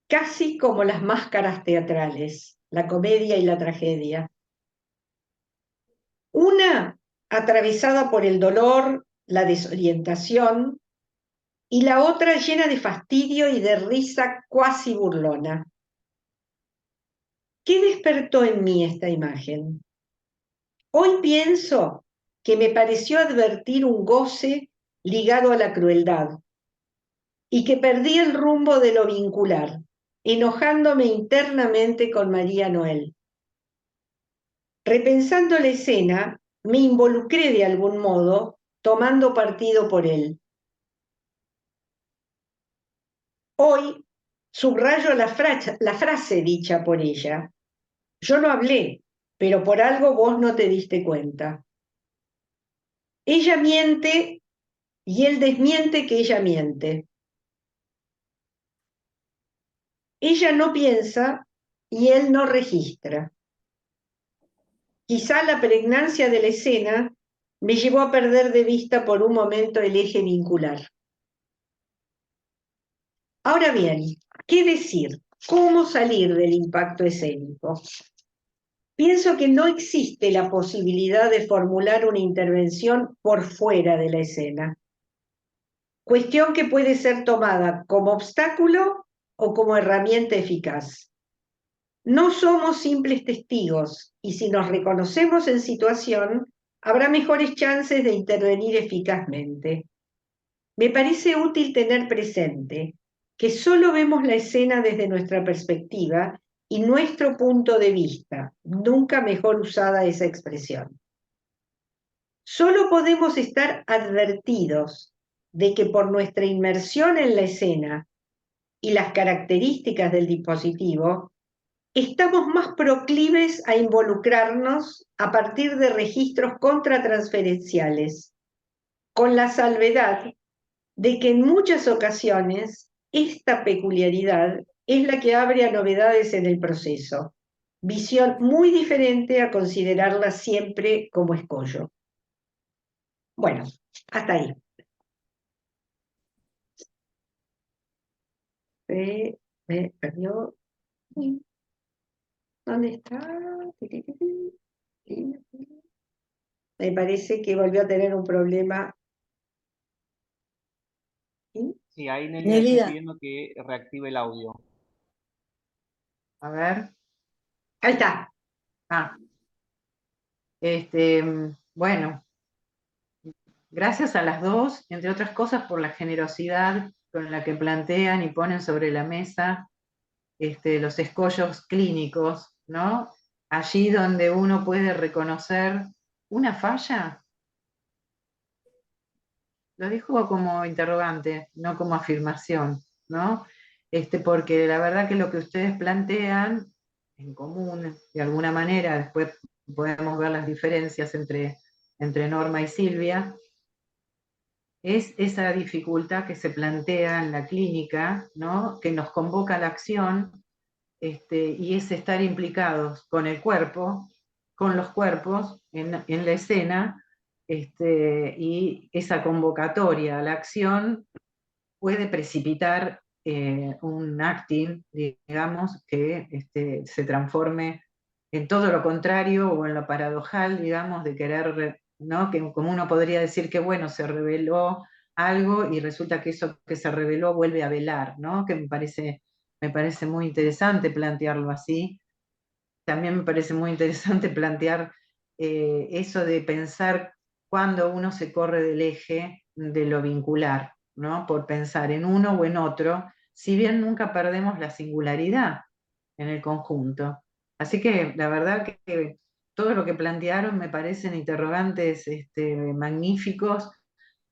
casi como las máscaras teatrales, la comedia y la tragedia. Una atravesada por el dolor, la desorientación, y la otra llena de fastidio y de risa cuasi burlona. ¿Qué despertó en mí esta imagen? Hoy pienso que me pareció advertir un goce ligado a la crueldad y que perdí el rumbo de lo vincular, enojándome internamente con María Noel. Repensando la escena, me involucré de algún modo, tomando partido por él. Hoy subrayo la frase dicha por ella. Yo no hablé, pero por algo vos no te diste cuenta. Ella miente y él desmiente que ella miente. Ella no piensa y él no registra. Quizá la pregnancia de la escena me llevó a perder de vista por un momento el eje vincular. Ahora bien, ¿qué decir? ¿Cómo salir del impacto escénico? Pienso que no existe la posibilidad de formular una intervención por fuera de la escena. Cuestión que puede ser tomada como obstáculo o como herramienta eficaz. No somos simples testigos y si nos reconocemos en situación, habrá mejores chances de intervenir eficazmente. Me parece útil tener presente que solo vemos la escena desde nuestra perspectiva y nuestro punto de vista, nunca mejor usada esa expresión. Solo podemos estar advertidos de que por nuestra inmersión en la escena y las características del dispositivo, estamos más proclives a involucrarnos a partir de registros contratransferenciales, con la salvedad de que en muchas ocasiones esta peculiaridad es la que abre a novedades en el proceso, visión muy diferente a considerarla siempre como escollo. Bueno, hasta ahí. Me perdió. ¿Dónde está? Me parece que volvió a tener un problema. Sí, ahí Nelida está pidiendo que reactive el audio. A ver. Ahí está. Bueno, gracias a las dos, entre otras cosas, por la generosidad con la que plantean y ponen sobre la mesa los escollos clínicos, ¿no? Allí donde uno puede reconocer una falla. Lo dijo como interrogante, no como afirmación, ¿no? Porque la verdad que lo que ustedes plantean en común, de alguna manera, después podemos ver las diferencias entre Norma y Silvia, es esa dificultad que se plantea en la clínica, ¿no? Que nos convoca a la acción, y es estar implicados con el cuerpo, con los cuerpos en la escena, y esa convocatoria a la acción puede precipitar un acting, digamos, que se transforme en todo lo contrario o en lo paradojal, digamos, de querer, ¿no? Que como uno podría decir que, bueno, se reveló algo y resulta que eso que se reveló vuelve a velar, ¿no? Que me parece muy interesante plantearlo así. También me parece muy interesante plantear eso de pensar cuando uno se corre del eje de lo vincular, ¿no? Por pensar en uno o en otro, si bien nunca perdemos la singularidad en el conjunto. Así que la verdad que todo lo que plantearon me parecen interrogantes magníficos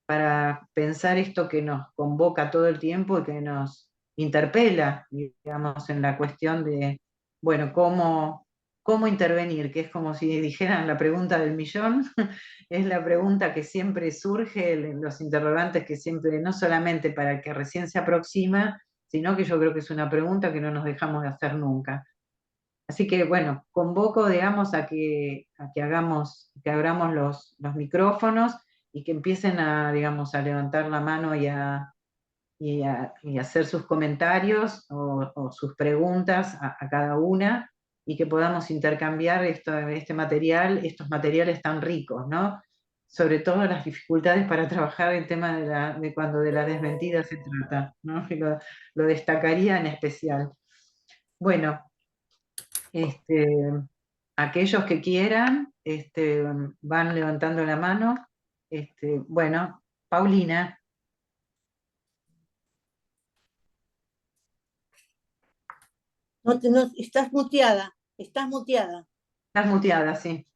para pensar esto que nos convoca todo el tiempo y que nos interpela, digamos, en la cuestión de, bueno, cómo intervenir, que es como si dijeran la pregunta del millón, es la pregunta que siempre surge, los interrogantes que siempre, no solamente para el que recién se aproxima, sino que yo creo que es una pregunta que no nos dejamos de hacer nunca. Así que, bueno, convoco, digamos, que abramos los micrófonos y que empiecen a, digamos, a levantar la mano y a hacer sus comentarios o sus preguntas a cada una, y que podamos intercambiar este material, estos materiales tan ricos, ¿no? Sobre todo las dificultades para trabajar el tema de cuando de la desmentida se trata, ¿no? Lo destacaría en especial. Bueno, aquellos que quieran van levantando la mano. Bueno, Paulina. No, estás muteada, estás muteada. Estás muteada, sí.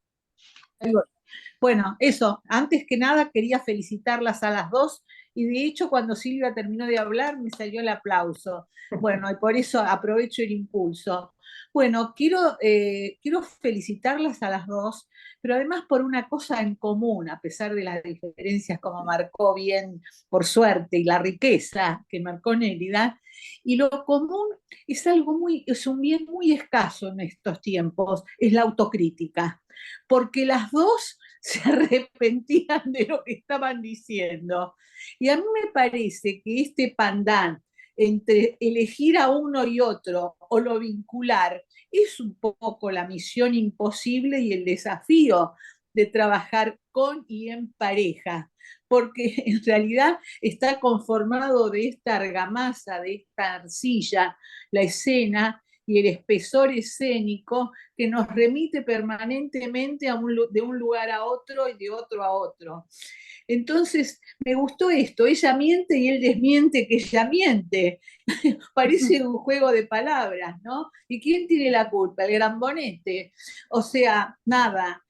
Bueno, eso, antes que nada quería felicitarlas a las dos, y de hecho cuando Silvia terminó de hablar me salió el aplauso. Bueno, y por eso aprovecho el impulso. Bueno, quiero felicitarlas a las dos, pero además por una cosa en común, a pesar de las diferencias, como marcó bien, por suerte, y la riqueza que marcó Nélida. Y lo común es es un bien muy escaso en estos tiempos, es la autocrítica, porque las dos se arrepentían de lo que estaban diciendo. Y a mí me parece que este pandán entre elegir a uno y otro o lo vincular es un poco la misión imposible y el desafío de trabajar con y en pareja, porque en realidad está conformado de esta argamasa, de esta arcilla, la escena y el espesor escénico que nos remite permanentemente de un lugar a otro y de otro a otro. Entonces, me gustó esto, ella miente y él desmiente que ella miente. Parece un juego de palabras, ¿no? ¿Y quién tiene la culpa? El gran bonete. O sea, nada,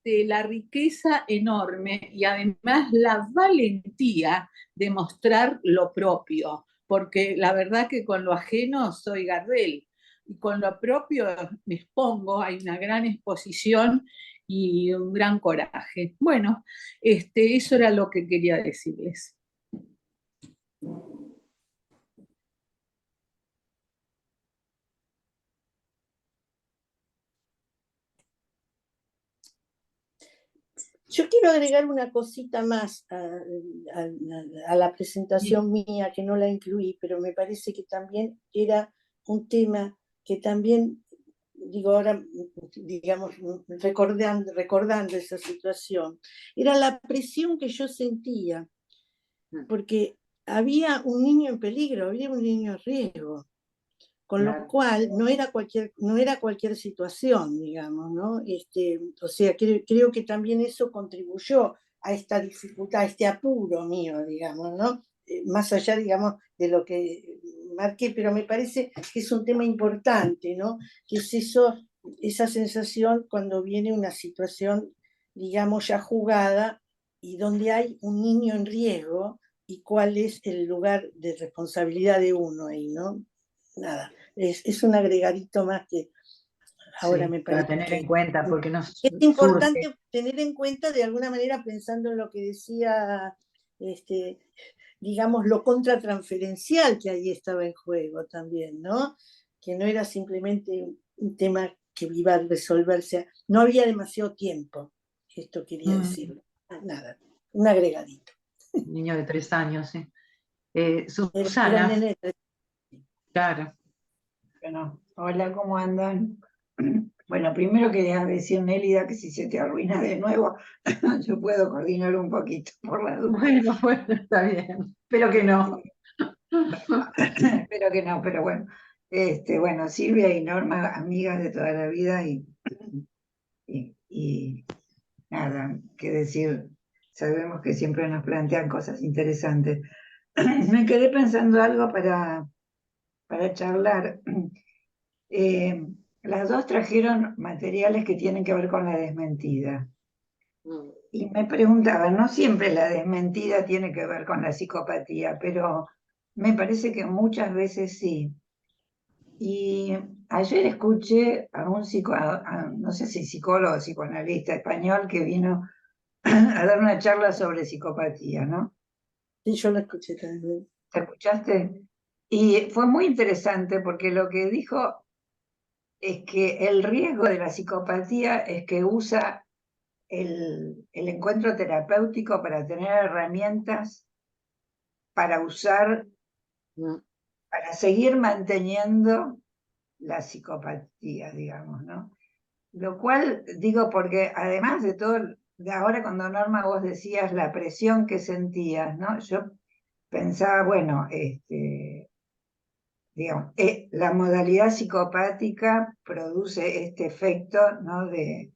la riqueza enorme y además la valentía de mostrar lo propio, porque la verdad que con lo ajeno soy Gardel, y con lo propio me expongo, hay una gran exposición y un gran coraje. Bueno, eso era lo que quería decirles. Yo quiero agregar una cosita más a la presentación mía, que no la incluí, pero me parece que también era un tema que también, digo ahora, digamos, recordando esa situación, era la presión que yo sentía, porque había un niño en peligro, había un niño en riesgo, con lo cual no era cualquier situación, digamos, ¿no? O sea, creo que también eso contribuyó a esta dificultad, a este apuro mío, digamos, ¿no? Más allá, digamos, de lo que marqué, pero me parece que es un tema importante, ¿no? Que es esa sensación cuando viene una situación, digamos, ya jugada y donde hay un niño en riesgo y cuál es el lugar de responsabilidad de uno ahí, ¿no? Nada, es un agregadito más que ahora sí, me parece. para tener en cuenta, porque nos es importante tener en cuenta de alguna manera, pensando en lo que decía, digamos, lo contratransferencial que ahí estaba en juego también, ¿no? Que no era simplemente un tema que iba a resolverse, no había demasiado tiempo, esto quería decirlo. Nada, un agregadito. Niño de 3 años, sí. Era un nene de 3 años. Claro. Bueno, hola, ¿cómo andan? Bueno, primero quería decir, Nélida, que si se te arruina de nuevo, yo puedo coordinar un poquito por la duda. Bueno, está bien. Espero que no. Espero que no, pero bueno. Bueno, Silvia y Norma, amigas de toda la vida, y nada, que decir, sabemos que siempre nos plantean cosas interesantes. me quedé pensando algo para charlar. Las dos trajeron materiales que tienen que ver con la desmentida. Y me preguntaba, no siempre la desmentida tiene que ver con la psicopatía, pero me parece que muchas veces sí. Y ayer escuché a un no sé si psicólogo o psicoanalista español que vino a dar una charla sobre psicopatía, ¿no? Sí, yo lo escuché también. ¿Te escuchaste? Y fue muy interesante porque lo que dijo es que el riesgo de la psicopatía es que usa el encuentro terapéutico para tener herramientas para usar, para seguir manteniendo la psicopatía, digamos, ¿no? Lo cual digo porque además de todo, de ahora cuando Norma vos decías la presión que sentías, ¿no? Yo pensaba, bueno, digamos, la modalidad psicopática produce este efecto, ¿no? De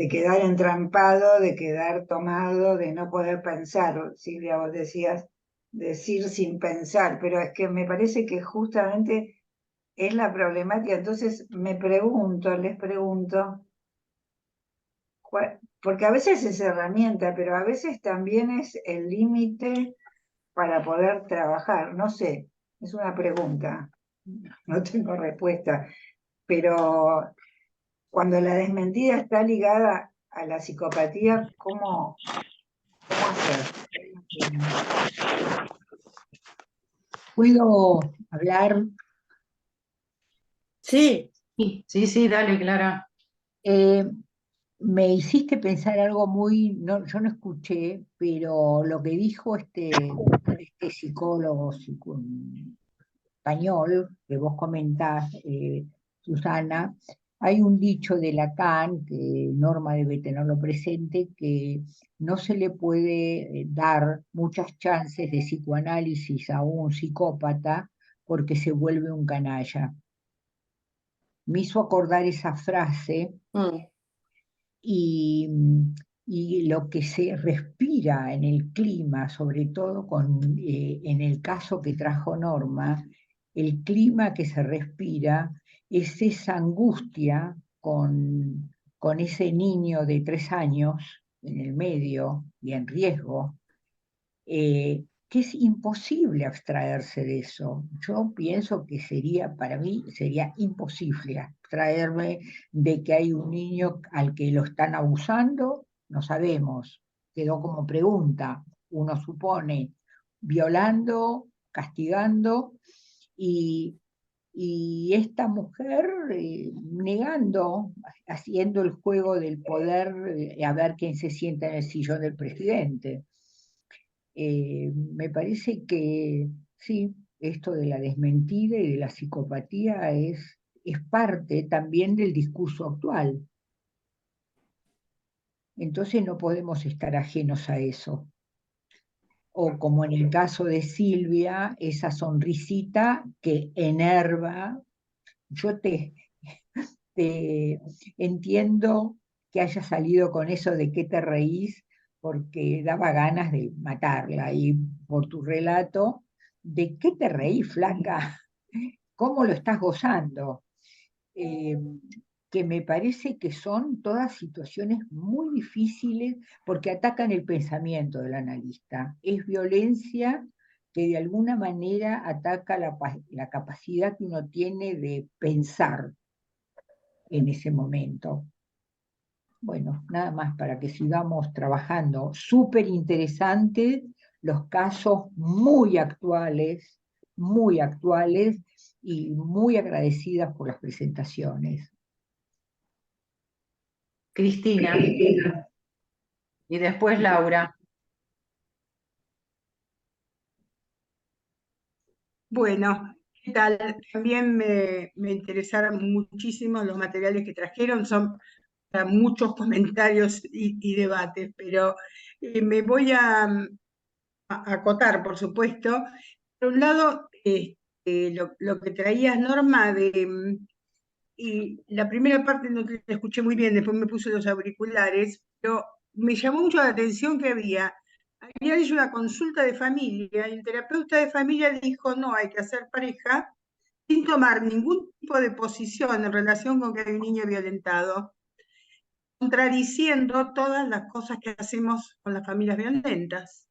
quedar entrampado, de quedar tomado, de no poder pensar. Silvia, vos decías decir sin pensar, pero es que me parece que justamente es la problemática. Entonces les pregunto, porque a veces es herramienta, pero a veces también es el límite para poder trabajar. No sé, es una pregunta, no tengo respuesta, pero cuando la desmentida está ligada a la psicopatía, ¿cómo hacer? ¿Puedo hablar? Sí, Sí, dale, Clara. Me hiciste pensar algo muy, yo no escuché, pero lo que dijo este psicólogo español que vos comentás, Susana, hay un dicho de Lacan, que Norma debe tenerlo presente, que no se le puede dar muchas chances de psicoanálisis a un psicópata porque se vuelve un canalla. Me hizo acordar esa frase y, y lo que se respira en el clima, sobre todo en el caso que trajo Norma, el clima que se respira es esa angustia con ese niño de 3 años en el medio y en riesgo, que es imposible abstraerse de eso. Yo pienso que para mí sería imposible abstraerme de que hay un niño al que lo están abusando, no sabemos, quedó como pregunta, uno supone, violando, castigando, y, y esta mujer negando, haciendo el juego del poder, a ver quién se sienta en el sillón del presidente. Me parece que sí, esto de la desmentida y de la psicopatía es parte también del discurso actual. Entonces no podemos estar ajenos a eso. O como en el caso de Silvia, esa sonrisita que enerva. Yo te entiendo que haya salido con eso de qué te reís, porque daba ganas de matarla. Y por tu relato, ¿de qué te reís, flaca? ¿Cómo lo estás gozando? Que me parece que son todas situaciones muy difíciles porque atacan el pensamiento del analista. Es violencia que de alguna manera ataca la capacidad que uno tiene de pensar en ese momento. Bueno, nada más para que sigamos trabajando. Súper interesantes los casos muy actuales y muy agradecidas por las presentaciones. Cristina. Y después Laura. Bueno, ¿qué tal? También me interesaron muchísimo los materiales que trajeron, son para muchos comentarios y debates, pero me voy a acotar, por supuesto. Por un lado, lo que traías, Norma, y la primera parte no te escuché muy bien, después me puse los auriculares, pero me llamó mucho la atención que había había hecho una consulta de familia y el terapeuta de familia dijo, no, hay que hacer pareja sin tomar ningún tipo de posición en relación con que hay un niño violentado, contradiciendo todas las cosas que hacemos con las familias violentas.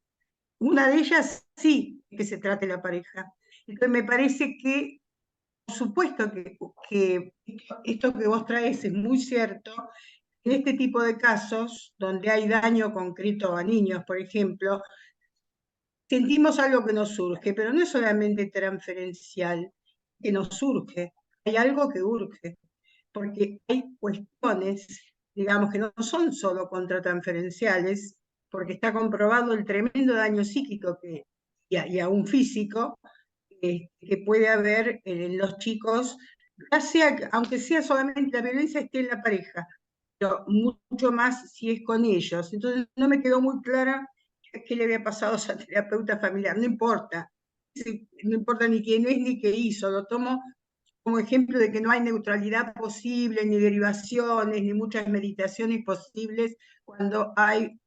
Una de ellas sí que se trate la pareja. Entonces me parece que, por supuesto que esto que vos traes es muy cierto. En este tipo de casos, donde hay daño concreto a niños, por ejemplo, sentimos algo que nos surge, pero no es solamente transferencial, que nos surge, hay algo que urge, porque hay cuestiones, digamos, que no son solo contratransferenciales, porque está comprobado el tremendo daño psíquico y aún físico que puede haber en los chicos, ya sea, aunque sea solamente la violencia esté en la pareja, pero mucho más si es con ellos. Entonces no me quedó muy clara qué le había pasado a esa terapeuta familiar, no importa, no importa ni quién es ni qué hizo, lo tomo como ejemplo de que no hay neutralidad posible, ni derivaciones, ni muchas meditaciones posibles cuando hay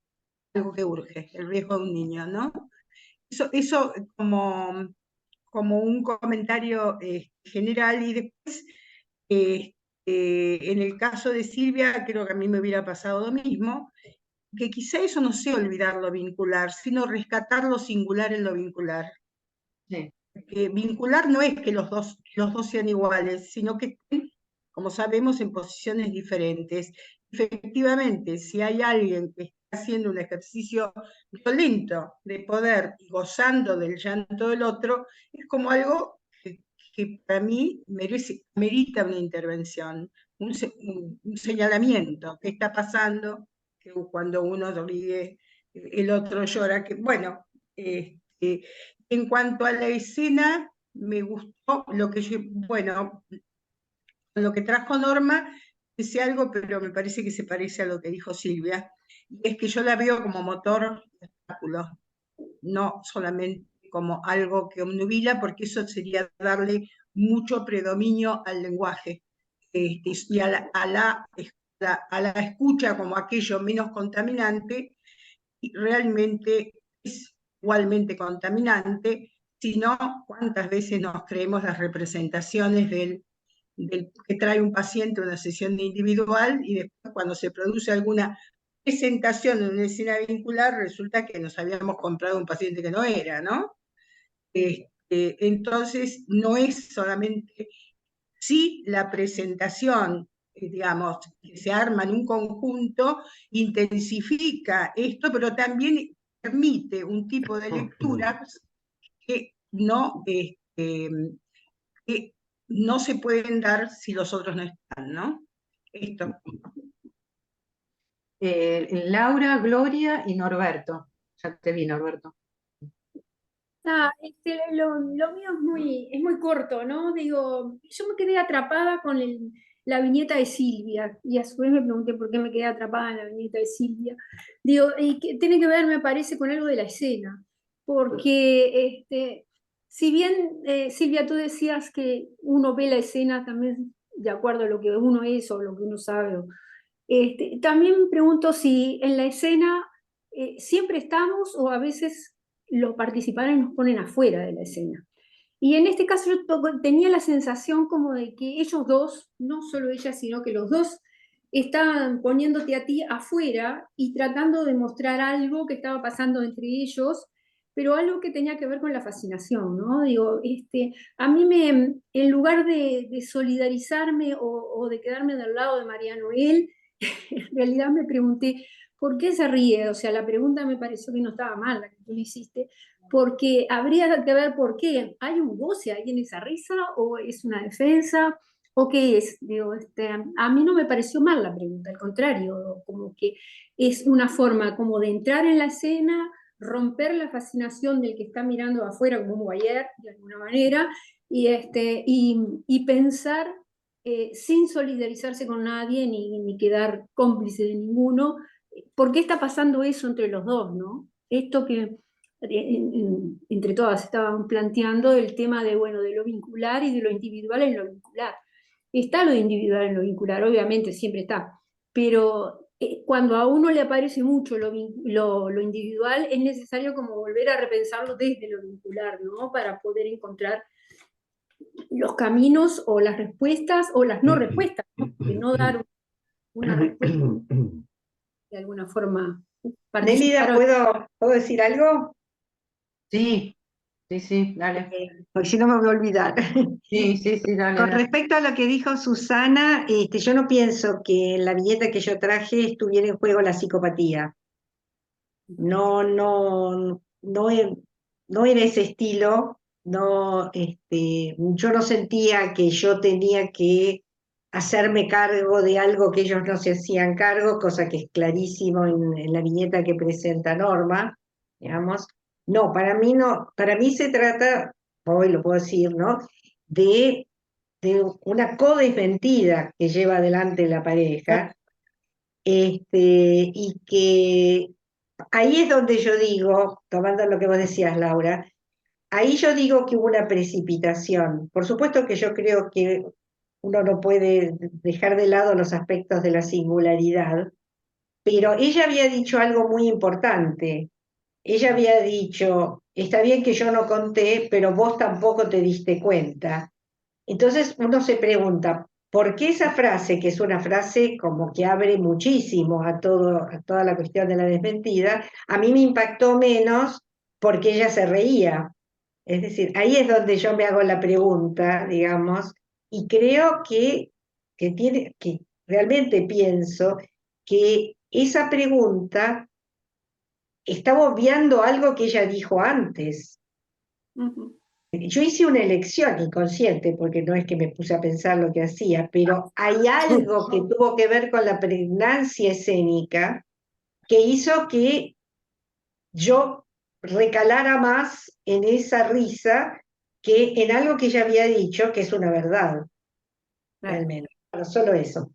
algo que urge, el riesgo de un niño, ¿no? Eso como un comentario general, y después, en el caso de Silvia, creo que a mí me hubiera pasado lo mismo, que quizá eso no sea olvidar lo vincular, sino rescatar lo singular en lo vincular. Sí. Vincular no es que los dos sean iguales, sino que estén, como sabemos, en posiciones diferentes. Efectivamente, si hay alguien que está haciendo un ejercicio violento de poder y gozando del llanto del otro, es como algo que para mí merita una intervención, un señalamiento. ¿Qué está pasando? Que cuando uno ríe, el otro llora. Que, bueno, en cuanto a la escena, me gustó lo que lo que trajo Norma, dice algo, pero me parece que se parece a lo que dijo Silvia, y es que yo la veo como motor de espectáculo, no solamente como algo que obnubila, porque eso sería darle mucho predominio al lenguaje, y a la escucha como aquello menos contaminante, y realmente es igualmente contaminante, sino cuántas veces nos creemos las representaciones que trae un paciente a una sesión individual, y después cuando se produce alguna presentación en una escena vincular, resulta que nos habíamos comprado un paciente que no era, ¿no? Entonces, no es solamente, sí, la presentación, digamos, que se arma en un conjunto, intensifica esto, pero también permite un tipo de lecturas que no se pueden dar si los otros no están, ¿no? Esto. Laura, Gloria y Norberto. Ya te vi, Norberto. Lo mío es muy corto, ¿no? Digo, yo me quedé atrapada con la viñeta de Silvia, y a su vez me pregunté por qué me quedé atrapada en la viñeta de Silvia. Digo, y que tiene que ver, me parece, con algo de la escena, porque si bien, Silvia, tú decías que uno ve la escena también de acuerdo a lo que uno es o lo que uno sabe, también me pregunto si en la escena siempre estamos o a veces los participantes nos ponen afuera de la escena. Y en este caso yo tenía la sensación como de que ellos dos, no solo ella, sino que los dos estaban poniéndote a ti afuera y tratando de mostrar algo que estaba pasando entre ellos, pero algo que tenía que ver con la fascinación, ¿no? Digo, a mí en lugar de solidarizarme o de quedarme del lado de María Noel, en realidad me pregunté, ¿por qué se ríe? O sea, la pregunta me pareció que no estaba mal, la que tú le hiciste, porque habría que ver por qué. ¿Hay un goce ahí en esa risa o es una defensa? ¿O qué es? Digo, a mí no me pareció mal la pregunta, al contrario, como que es una forma como de entrar en la escena, romper la fascinación del que está mirando afuera como un voyeur, de alguna manera, y pensar sin solidarizarse con nadie ni quedar cómplice de ninguno. ¿Por qué está pasando eso entre los dos, no? Esto que entre todas estaban planteando el tema de, bueno, de lo vincular y de lo individual en lo vincular. Está lo individual en lo vincular, obviamente siempre está, pero cuando a uno le aparece mucho lo individual, es necesario como volver a repensarlo desde lo vincular, ¿no? Para poder encontrar los caminos o las respuestas o las no respuestas, ¿no? Porque no dar una respuesta de alguna forma. Nélida, ¿puedo decir algo? Sí, sí, dale. Porque si no me voy a olvidar. Sí, dale. Con dale. respecto a lo que dijo Susana, yo no pienso que en la viñeta que yo traje estuviera en juego la psicopatía. No, no era ese estilo. No, yo no sentía que yo tenía que hacerme cargo de algo que ellos no se hacían cargo, cosa que es clarísimo en la viñeta que presenta Norma, digamos. No, para mí no, para mí se trata, hoy lo puedo decir, ¿no? De una codesmentida que lleva adelante la pareja, y que ahí es donde yo digo, tomando lo que vos decías, Laura, ahí yo digo que hubo una precipitación. Por supuesto que yo creo que uno no puede dejar de lado los aspectos de la singularidad, pero ella había dicho algo muy importante. Ella había dicho, está bien que yo no conté, pero vos tampoco te diste cuenta. Entonces uno se pregunta, ¿por qué esa frase, que es una frase como que abre muchísimo a toda la cuestión de la desmentida, a mí me impactó menos porque ella se reía? Es decir, ahí es donde yo me hago la pregunta, digamos, y creo que realmente pienso que esa pregunta está obviando algo que ella dijo antes. Yo hice una elección inconsciente, porque no es que me puse a pensar lo que hacía, pero hay algo que tuvo que ver con la pregnancia escénica que hizo que yo recalara más en esa risa que en algo que ella había dicho, que es una verdad, realmente. Bueno, solo eso.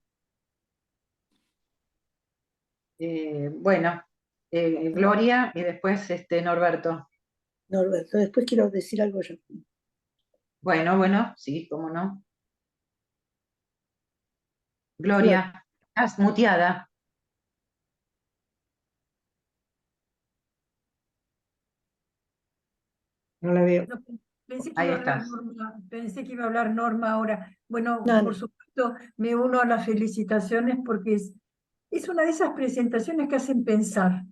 Bueno, Gloria y después Norberto. Norberto, después quiero decir algo yo. Bueno, sí, cómo no. Gloria, estás muteada. No la veo. No, pensé que Ahí iba a hablar estás. Norma, pensé que iba a hablar Norma ahora. Bueno, No, por no. supuesto, me uno a las felicitaciones porque es una de esas presentaciones que hacen pensar,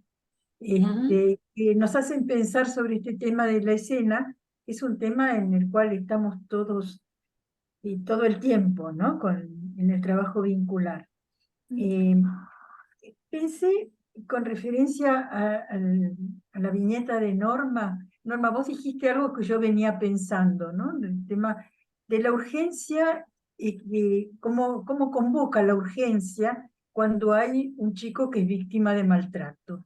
que nos hacen pensar sobre este tema de la escena, que es un tema en el cual estamos todos y todo el tiempo, ¿no? En el trabajo vincular. Pensé con referencia a la viñeta de Norma. Norma, vos dijiste algo que yo venía pensando, ¿no? El tema de la urgencia y cómo convoca la urgencia cuando hay un chico que es víctima de maltrato.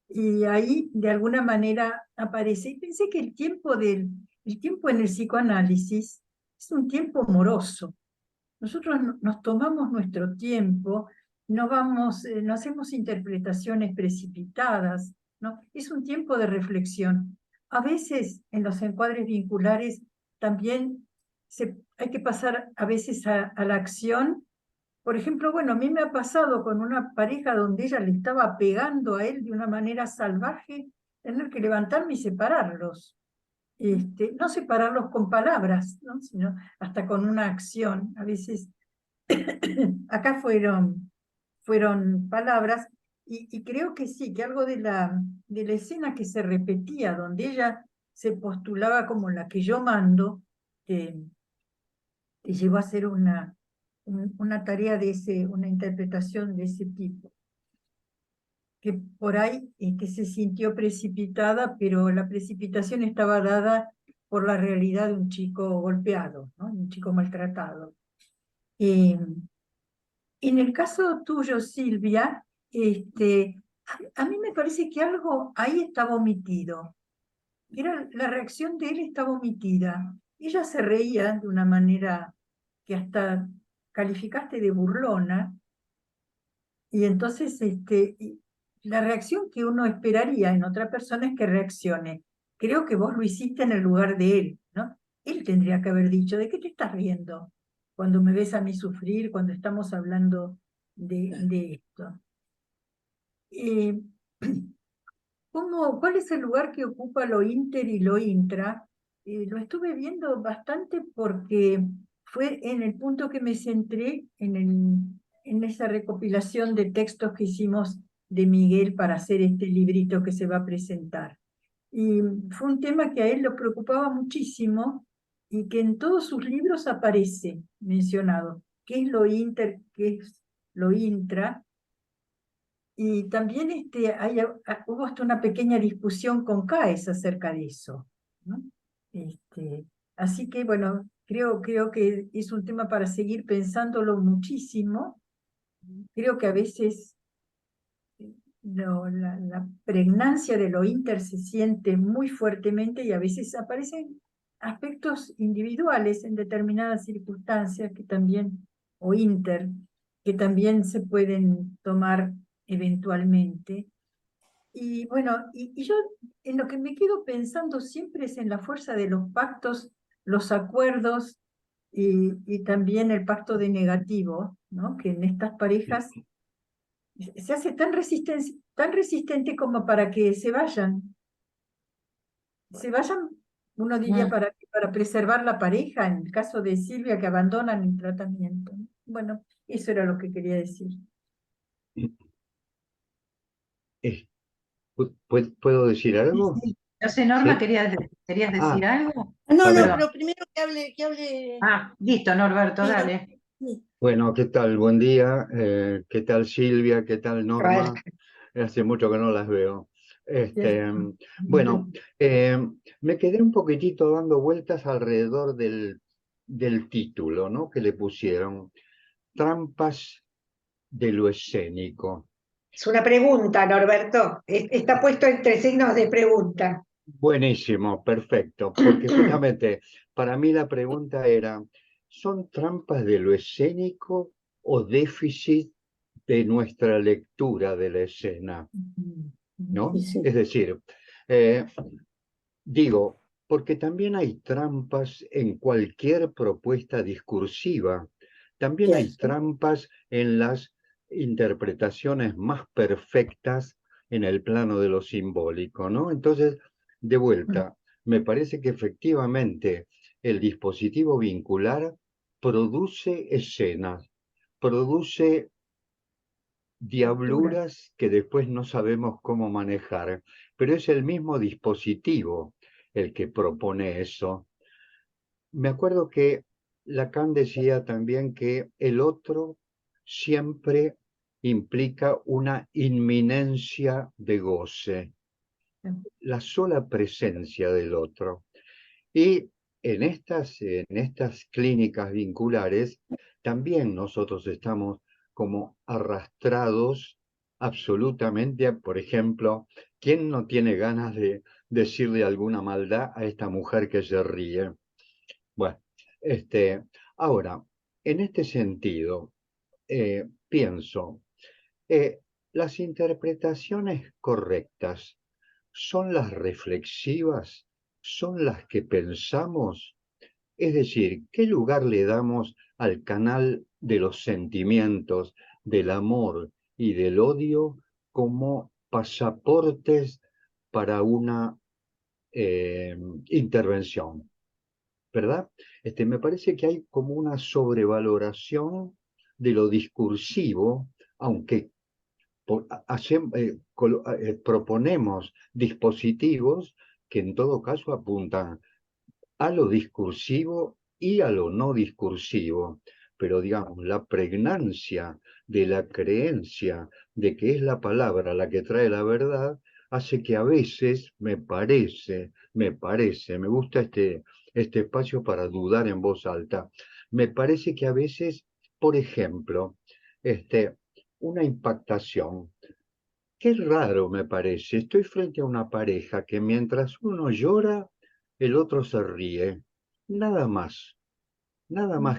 Y ahí de alguna manera aparece. Y pensé que el tiempo en el psicoanálisis es un tiempo moroso. Nosotros nos tomamos nuestro tiempo, no hacemos interpretaciones precipitadas, ¿no? Es un tiempo de reflexión. A veces en los encuadres vinculares también hay que pasar a veces a la acción. Por ejemplo, bueno, a mí me ha pasado con una pareja donde ella le estaba pegando a él de una manera salvaje, tener que levantarme y separarlos. No separarlos con palabras, ¿no? Sino hasta con una acción. A veces acá fueron palabras, y creo que sí, que algo de la escena que se repetía, donde ella se postulaba como la que yo mando, que llegó a ser una tarea una interpretación de ese tipo, que por ahí que se sintió precipitada, pero la precipitación estaba dada por la realidad de un chico golpeado, ¿no? Un chico maltratado. En el caso tuyo, Silvia, a mí me parece que algo ahí estaba omitido. La reacción de él estaba omitida. Ella se reía de una manera que hasta calificaste de burlona, y entonces la reacción que uno esperaría en otra persona es que reaccione. Creo que vos lo hiciste en el lugar de él, ¿no? Él tendría que haber dicho, ¿de qué te estás riendo cuando me ves a mí sufrir, cuando estamos hablando de esto? Eh, ¿Cuál es el lugar que ocupa lo inter y lo intra? Lo estuve viendo bastante porque fue en el punto que me centré en esa recopilación de textos que hicimos de Miguel para hacer este librito que se va a presentar. Y fue un tema que a él lo preocupaba muchísimo y que en todos sus libros aparece mencionado. ¿Qué es lo inter? ¿Qué es lo intra? Y también hubo hasta una pequeña discusión con CAES acerca de eso, ¿no? Así que, bueno, creo que es un tema para seguir pensándolo muchísimo. Creo que a veces la pregnancia de lo inter se siente muy fuertemente y a veces aparecen aspectos individuales en determinadas circunstancias que también, o inter, que también se pueden tomar eventualmente. Y bueno, y yo en lo que me quedo pensando siempre es en la fuerza de los pactos, los acuerdos y también el pacto de negativo, ¿no? Que en estas parejas se hace tan resistente como para que se vayan, uno diría, para preservar la pareja, en el caso de Silvia, que abandonan el tratamiento, ¿no? Bueno, eso era lo que quería decir. ¿Puedo decir algo? Sí. No sé, Norma, ¿Sí? ¿querías decir algo? No, A no, ver. pero primero que hable. Ah, listo, Norberto, Sí, dale. sí. Bueno, ¿qué tal? Buen día. ¿Qué tal Silvia? ¿Qué tal Norma? Hace mucho que no las veo. Bueno, me quedé un poquitito dando vueltas alrededor del título, ¿no? Que le pusieron. Trampas de lo escénico. Es una pregunta, Norberto. Está puesto entre signos de pregunta. Buenísimo, perfecto, porque justamente para mí la pregunta era, ¿son trampas de lo escénico o déficit de nuestra lectura de la escena? ¿No? Es decir, digo, porque también hay trampas en cualquier propuesta discursiva, también hay trampas en las interpretaciones más perfectas en el plano de lo simbólico, ¿no? Entonces, de vuelta, me parece que efectivamente el dispositivo vincular produce escenas, produce diabluras que después no sabemos cómo manejar, pero es el mismo dispositivo el que propone eso. Me acuerdo que Lacan decía también que el otro siempre implica una inminencia de goce, la sola presencia del otro. Y en estas clínicas vinculares, también nosotros estamos como arrastrados absolutamente, por ejemplo, ¿quién no tiene ganas de decirle alguna maldad a esta mujer que se ríe? Bueno, ahora, en este sentido, pienso, las interpretaciones correctas son las reflexivas, son las que pensamos, es decir, ¿qué lugar le damos al canal de los sentimientos, del amor y del odio como pasaportes para una intervención? ¿Verdad? Me parece que hay como una sobrevaloración de lo discursivo, aunque proponemos dispositivos que en todo caso apuntan a lo discursivo y a lo no discursivo, pero digamos, la pregnancia de la creencia de que es la palabra la que trae la verdad, hace que a veces me gusta este espacio para dudar en voz alta, me parece que a veces, por ejemplo, una impactación. Qué raro me parece. Estoy frente a una pareja que mientras uno llora, el otro se ríe. Nada más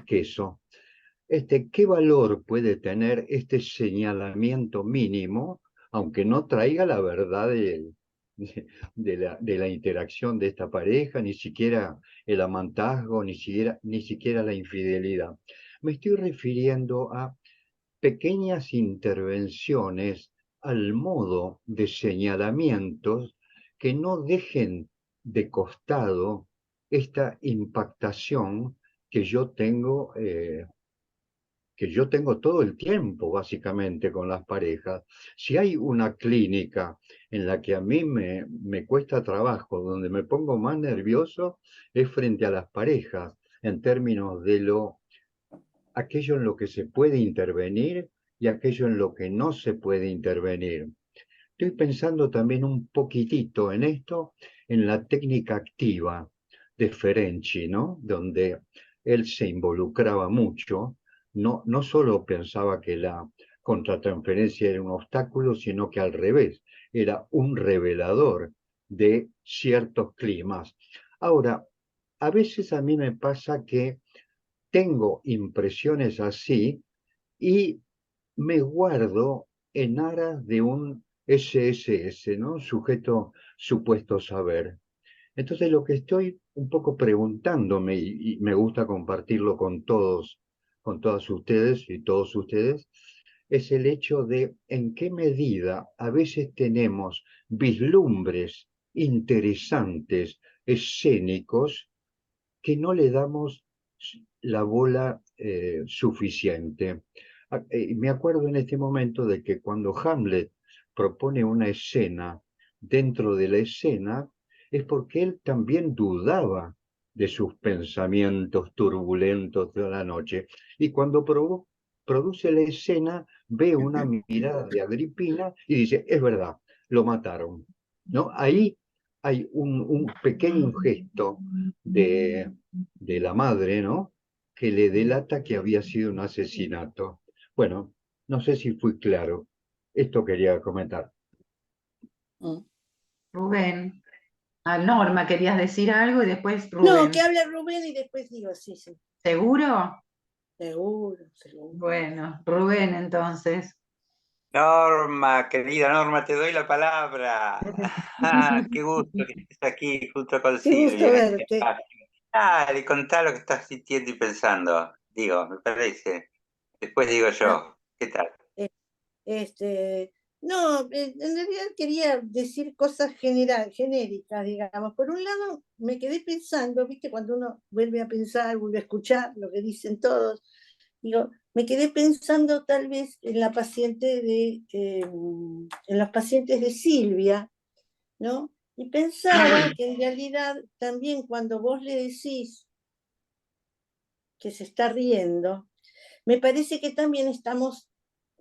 que eso. ¿Qué valor puede tener este señalamiento mínimo, aunque no traiga la verdad de la interacción de esta pareja, ni siquiera el amantazgo, ni siquiera la infidelidad? Me estoy refiriendo a pequeñas intervenciones al modo de señalamientos que no dejen de costado esta impactación que yo tengo todo el tiempo, básicamente, con las parejas. Si hay una clínica en la que a mí me cuesta trabajo, donde me pongo más nervioso, es frente a las parejas, en términos de aquello en lo que se puede intervenir y aquello en lo que no se puede intervenir. Estoy pensando también un poquitito en esto, en la técnica activa de Ferenczi, ¿no? Donde él se involucraba mucho, no solo pensaba que la contratransferencia era un obstáculo, sino que al revés, era un revelador de ciertos climas. Ahora, a veces a mí me pasa que tengo impresiones así y me guardo en aras de un SSS, ¿no? Sujeto supuesto saber. Entonces lo que estoy un poco preguntándome, y me gusta compartirlo con todos, con todas ustedes y todos ustedes, es el hecho de en qué medida a veces tenemos vislumbres interesantes, escénicos, que no le damos la bola suficiente. Me acuerdo en este momento de que cuando Hamlet propone una escena dentro de la escena, es porque él también dudaba de sus pensamientos turbulentos de la noche. Y cuando produce la escena, ve una mirada de Agripina y dice, es verdad, lo mataron. ¿No? Ahí hay un pequeño gesto de la madre, ¿no? Que le delata que había sido un asesinato. Bueno, no sé si fui claro. Esto quería comentar. Rubén. Norma, querías decir algo y después No, Rubén. que hable Rubén y después digo, sí. ¿Seguro? Seguro. Bueno, Rubén entonces. Norma, querida Norma, te doy la palabra. Qué gusto que estés aquí junto con Qué gusto Silvia en este verte. espacio. Dale, contá lo que estás sintiendo y pensando. Digo, me parece. Después digo yo. ¿Qué tal? No, en realidad quería decir cosas genéricas, digamos. Por un lado, me quedé pensando, viste, cuando uno vuelve a pensar, vuelve a escuchar lo que dicen todos, digo, me quedé pensando tal vez en la paciente en los pacientes de Silvia, ¿no? Y pensaba que en realidad también cuando vos le decís que se está riendo, me parece que también estamos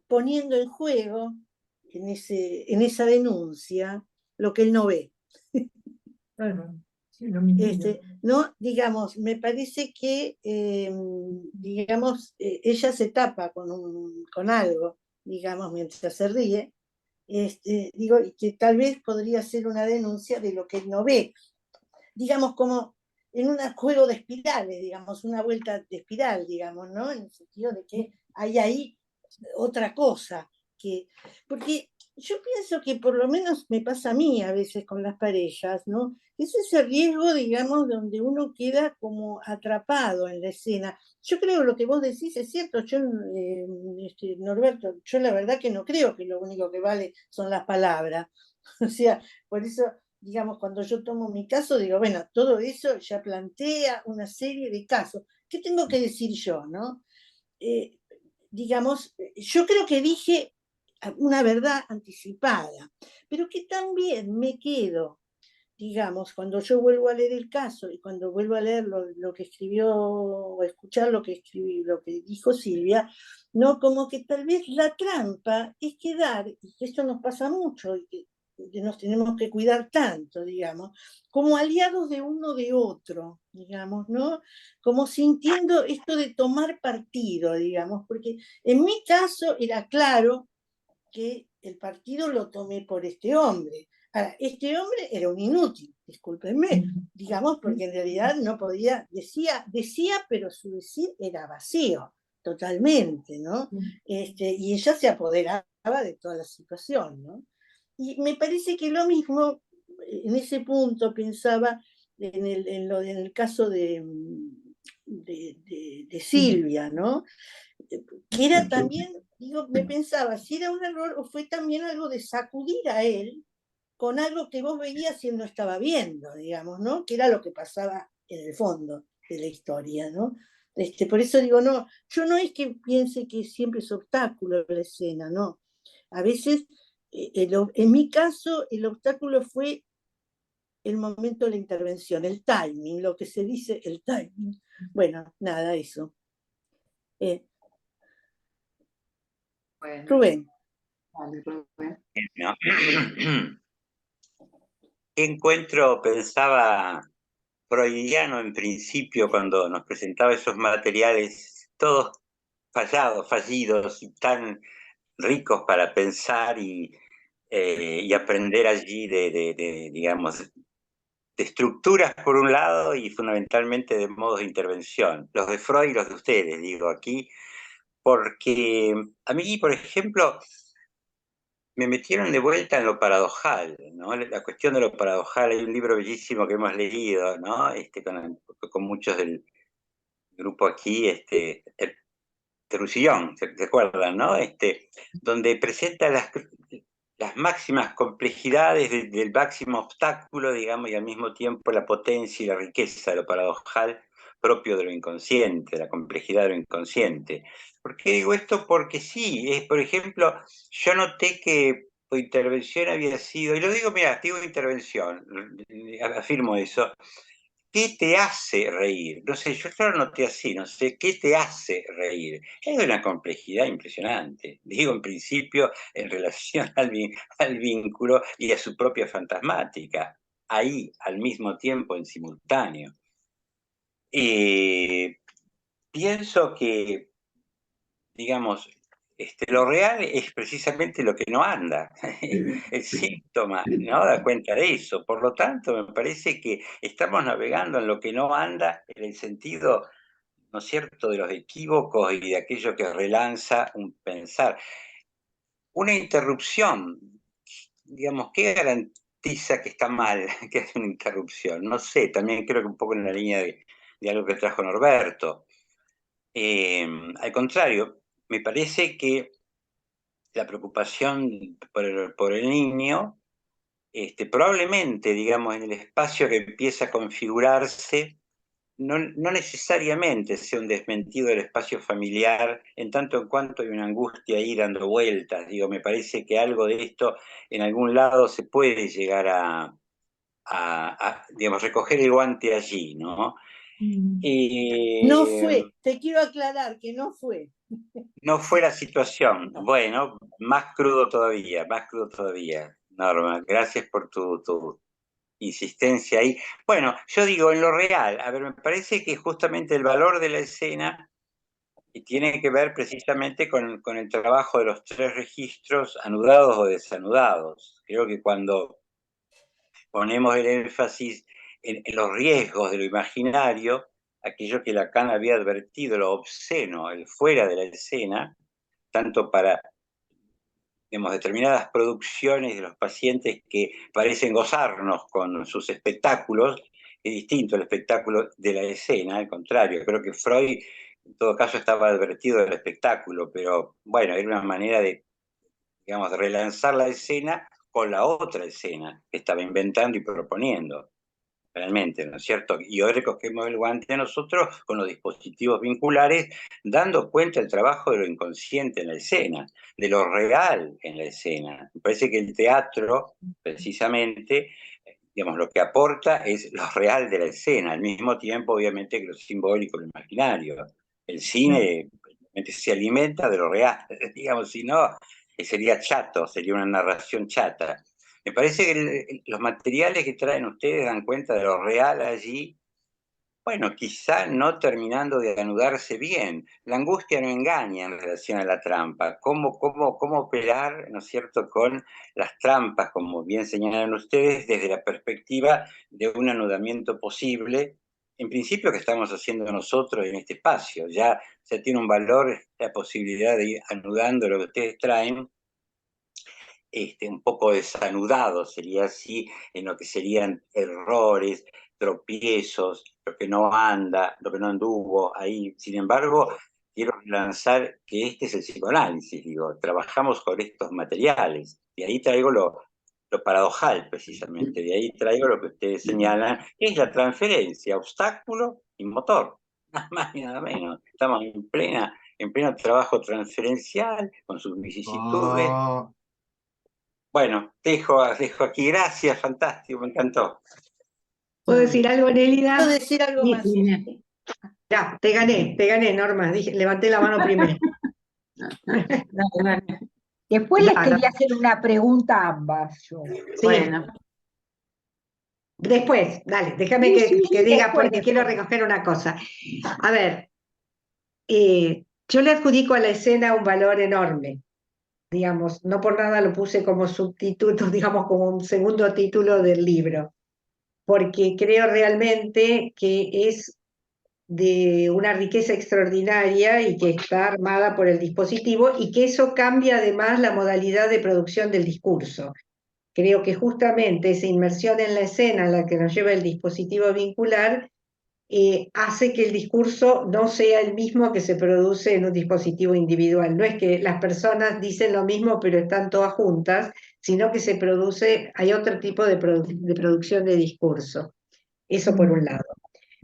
poniendo en juego en esa denuncia lo que él no ve. Claro, sí, lo mismo. No, digamos, me parece que, digamos, ella se tapa con algo, digamos, mientras se ríe, digo, y que tal vez podría ser una denuncia de lo que él no ve, digamos, como en un juego de espirales, digamos, una vuelta de espiral, digamos, ¿no? En el sentido de que hay ahí otra cosa, porque yo pienso que por lo menos me pasa a mí a veces con las parejas, ¿no? Es ese riesgo, digamos, donde uno queda como atrapado en la escena. Yo creo lo que vos decís es cierto, yo, Norberto, yo la verdad que no creo que lo único que vale son las palabras. O sea, por eso, digamos, cuando yo tomo mi caso, digo, bueno, todo eso ya plantea una serie de casos. ¿Qué tengo que decir yo, no? Digamos, yo creo que dije una verdad anticipada, pero que también me quedo, digamos, cuando yo vuelvo a leer el caso y cuando vuelvo a leer lo que escribió o escuchar lo que dijo Silvia, ¿no? Como que tal vez la trampa es quedar, y esto nos pasa mucho, y que nos tenemos que cuidar tanto, digamos, como aliados de uno de otro, digamos, ¿no? Como sintiendo esto de tomar partido, digamos, porque en mi caso era claro que el partido lo tomé por este hombre. Ahora, este hombre era un inútil, discúlpenme, digamos, porque en realidad no podía, decía, pero su decir era vacío, totalmente, ¿no? Y ella se apoderaba de toda la situación, ¿no? Y me parece que lo mismo, en ese punto pensaba en el caso de de Silvia, ¿no? Que era también, digo, me pensaba, si era un error o fue también algo de sacudir a él con algo que vos veías y él no estaba viendo, digamos, ¿no? Que era lo que pasaba en el fondo de la historia, ¿no? Por eso digo, no, yo no es que piense que siempre es obstáculo la escena, no. A veces, en mi caso, el obstáculo fue el momento de la intervención, el timing, lo que se dice, el timing. Bueno, nada, eso. Bueno, Rubén. vale, Rubén. No. ¿Qué encuentro pensaba freudiano en principio cuando nos presentaba esos materiales todos fallados, fallidos y tan ricos para pensar y aprender allí digamos, de estructuras por un lado y fundamentalmente de modos de intervención, los de Freud y los de ustedes, digo aquí, porque a mí, por ejemplo, me metieron de vuelta en lo paradojal, ¿no? La cuestión de lo paradojal, hay un libro bellísimo que hemos leído, ¿no? Con muchos del grupo aquí, Terusillón, ¿se acuerdan, no? Donde presenta las máximas complejidades del máximo obstáculo, digamos, y al mismo tiempo la potencia y la riqueza de lo paradojal propio de lo inconsciente, la complejidad de lo inconsciente. ¿Por qué digo esto? Porque sí, por ejemplo, yo noté que tu intervención había sido, y lo digo, mira, digo intervención, afirmo eso, ¿qué te hace reír? No sé, yo lo noté así, no sé, ¿qué te hace reír? Es de una complejidad impresionante. Digo, en principio, en relación al vínculo y a su propia fantasmática, ahí, al mismo tiempo, en simultáneo. Pienso que, digamos, lo real es precisamente lo que no anda, el síntoma, ¿no? Da cuenta de eso. Por lo tanto, me parece que estamos navegando en lo que no anda en el sentido, ¿no es cierto?, de los equívocos y de aquello que relanza un pensar. Una interrupción, digamos, ¿qué garantiza que está mal que haya una interrupción? No sé, también creo que un poco en la línea de algo que trajo Norberto. Al contrario, me parece que la preocupación por el niño, probablemente, digamos, en el espacio que empieza a configurarse, no necesariamente sea un desmentido del espacio familiar, en tanto en cuanto hay una angustia ahí dando vueltas. Digo, me parece que algo de esto en algún lado se puede llegar a digamos, recoger el guante allí, ¿no? No fue, te quiero aclarar que no fue. No fue la situación. Bueno, más crudo todavía, Norma. Gracias por tu insistencia ahí. Bueno, yo digo, en lo real, a ver, me parece que justamente el valor de la escena tiene que ver precisamente con el trabajo de los tres registros, anudados o desanudados. Creo que cuando ponemos el énfasis en los riesgos de lo imaginario, aquello que Lacan había advertido, lo obsceno, el fuera de la escena, tanto para, digamos, determinadas producciones de los pacientes que parecen gozarnos con sus espectáculos, es distinto el espectáculo de la escena, al contrario, creo que Freud en todo caso estaba advertido del espectáculo, pero bueno, era una manera de, digamos, de relanzar la escena con la otra escena que estaba inventando y proponiendo. Realmente, ¿no es cierto? Y hoy recogemos el guante a nosotros con los dispositivos vinculares, dando cuenta del trabajo de lo inconsciente en la escena, de lo real en la escena. Me parece que el teatro, precisamente, digamos, lo que aporta es lo real de la escena, al mismo tiempo, obviamente, que lo simbólico, lo imaginario. El cine se alimenta de lo real, digamos, si no, sería chato, sería una narración chata. Me parece que los materiales que traen ustedes dan cuenta de lo real allí, bueno, quizá no terminando de anudarse bien. La angustia no engaña en relación a la trampa. ¿Cómo operar, ¿no es cierto?, con las trampas, como bien señalan ustedes, desde la perspectiva de un anudamiento posible, en principio que estamos haciendo nosotros en este espacio. Ya tiene un valor la posibilidad de ir anudando lo que ustedes traen, un poco desanudado, sería así, en lo que serían errores, tropiezos, lo que no anda, lo que no anduvo ahí. Sin embargo, quiero lanzar que este es el psicoanálisis, digo, trabajamos con estos materiales, y ahí traigo lo paradojal precisamente, de ahí traigo lo que ustedes señalan, que es la transferencia, obstáculo y motor, nada más y nada menos. Estamos en pleno trabajo transferencial, con sus vicisitudes. Bueno, dejo aquí, gracias, fantástico, me encantó. ¿Puedo decir algo, Nélida? ¿Puedo decir algo más? Ya, te gané, Norma, levanté la mano primero. Después les quería hacer una pregunta a ambas. Yo. Sí. Bueno. Después, dale, déjame que diga, porque quiero recoger una cosa. A ver, yo le adjudico a la escena un valor enorme, digamos, no por nada lo puse como subtítulo, digamos, como un segundo título del libro, porque creo realmente que es de una riqueza extraordinaria y que está armada por el dispositivo, y que eso cambia además la modalidad de producción del discurso. Creo que justamente esa inmersión en la escena a la que nos lleva el dispositivo vincular hace que el discurso no sea el mismo que se produce en un dispositivo individual. No es que las personas dicen lo mismo pero están todas juntas, sino que hay otro tipo de producción de discurso. Eso por un lado.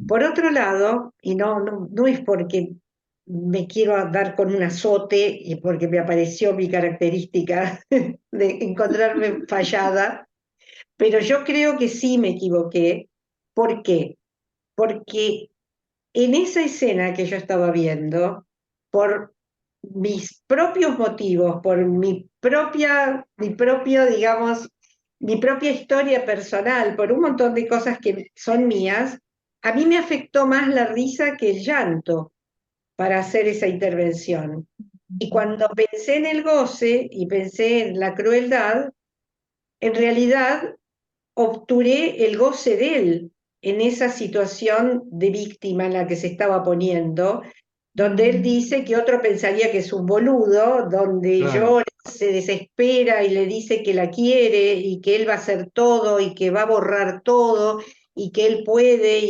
Por otro lado, y no es porque me quiero dar con un azote y porque me apareció mi característica de encontrarme fallada, pero yo creo que sí me equivoqué. ¿Por qué? Porque en esa escena que yo estaba viendo, por mis propios motivos, por mi propia historia personal, por un montón de cosas que son mías, a mí me afectó más la risa que el llanto para hacer esa intervención. Y cuando pensé en el goce y pensé en la crueldad, en realidad obturé el goce de él en esa situación de víctima en la que se estaba poniendo, donde él dice que otro pensaría que es un boludo, donde llora, se desespera y le dice que la quiere y que él va a hacer todo y que va a borrar todo y que él puede,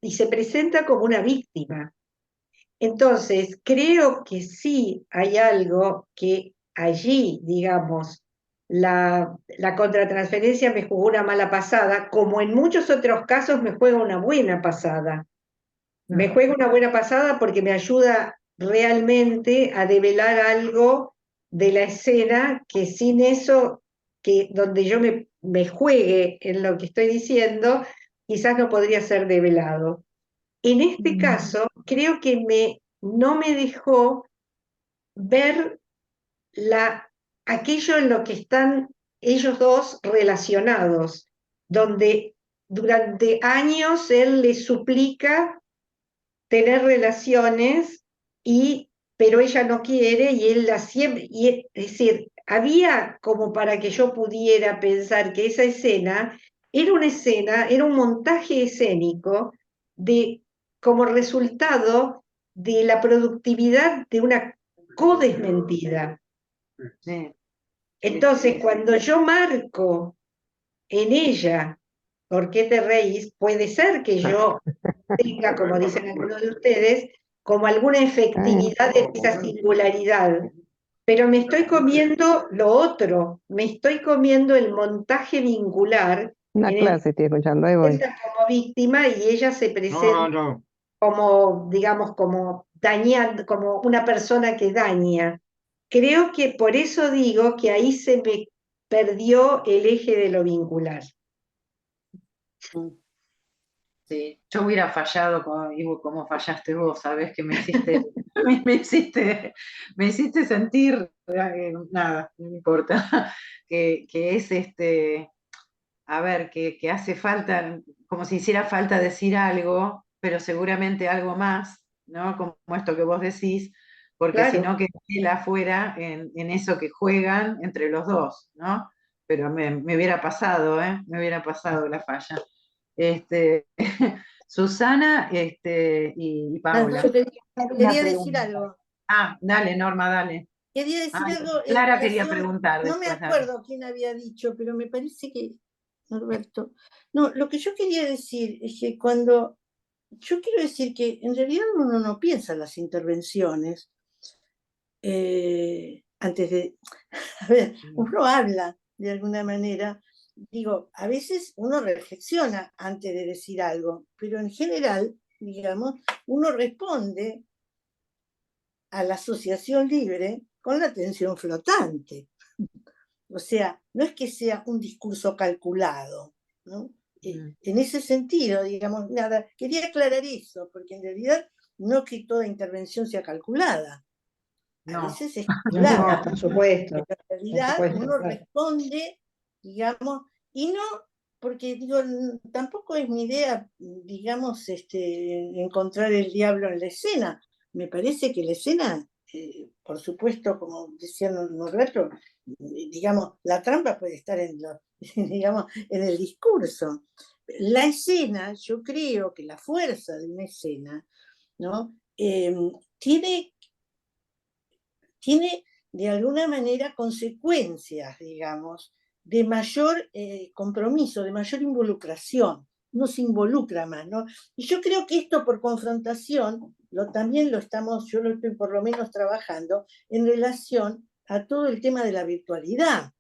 y se presenta como una víctima. Entonces, creo que sí hay algo que allí, digamos, la contratransferencia me jugó una mala pasada, como en muchos otros casos me juega una buena pasada. Me juega una buena pasada porque me ayuda realmente a develar algo de la escena que sin eso, donde yo me juegue en lo que estoy diciendo, quizás no podría ser develado. En este caso, creo que no me dejó ver aquello en lo que están ellos dos relacionados, donde durante años él le suplica tener relaciones, pero ella no quiere y él las siempre. Es decir, había como para que yo pudiera pensar que esa escena, era un montaje escénico como resultado de la productividad de una codesmentida. Sí. Entonces, cuando yo marco en ella ¿por qué te reís? Puede ser que yo tenga, como dicen algunos de ustedes, como alguna efectividad de esa singularidad, pero me estoy comiendo lo otro, me estoy comiendo el montaje vincular. Una clase estoy escuchando, ahí voy. Como víctima y ella se presenta como, digamos, como dañando, como una persona que daña. Creo que por eso digo que ahí se me perdió el eje de lo vincular. Sí, yo hubiera fallado como fallaste vos, sabés que me hiciste, me hiciste sentir, nada, no me importa, que es a ver, que hace falta, como si hiciera falta decir algo, pero seguramente algo más, ¿no? Como esto que vos decís, porque Claro. si no queda él afuera en eso que juegan entre los dos, ¿no? Pero me hubiera pasado, me hubiera pasado la falla. Susana y Paola. Yo quería decir algo. Dale, Norma, dale. Quería decir algo. Clara quería preguntar. No me después, acuerdo quién había dicho, pero me parece que Norberto. No, lo que yo quería decir es que cuando yo quiero decir que en realidad uno no piensa las intervenciones antes de, a ver, uno habla de alguna manera, digo, a veces uno reflexiona antes de decir algo, pero en general, digamos, uno responde a la asociación libre con la atención flotante. O sea, no es que sea un discurso calculado, ¿no? En ese sentido, digamos, nada, quería aclarar eso, porque en realidad no que toda intervención sea calculada. A veces es calculada. No, por supuesto. Pero en realidad uno responde, digamos, y no, porque digo, tampoco es mi idea, digamos, encontrar el diablo en la escena. Me parece que la escena, por supuesto, como decía Norberto, digamos, la trampa puede estar digamos, en el discurso. La escena, yo creo que la fuerza de una escena, ¿no? Tiene de alguna manera consecuencias, digamos, de mayor compromiso, de mayor involucración. Uno se involucra más, ¿no? Y yo creo que esto por confrontación, también yo lo estoy por lo menos trabajando en relación a todo el tema de la virtualidad,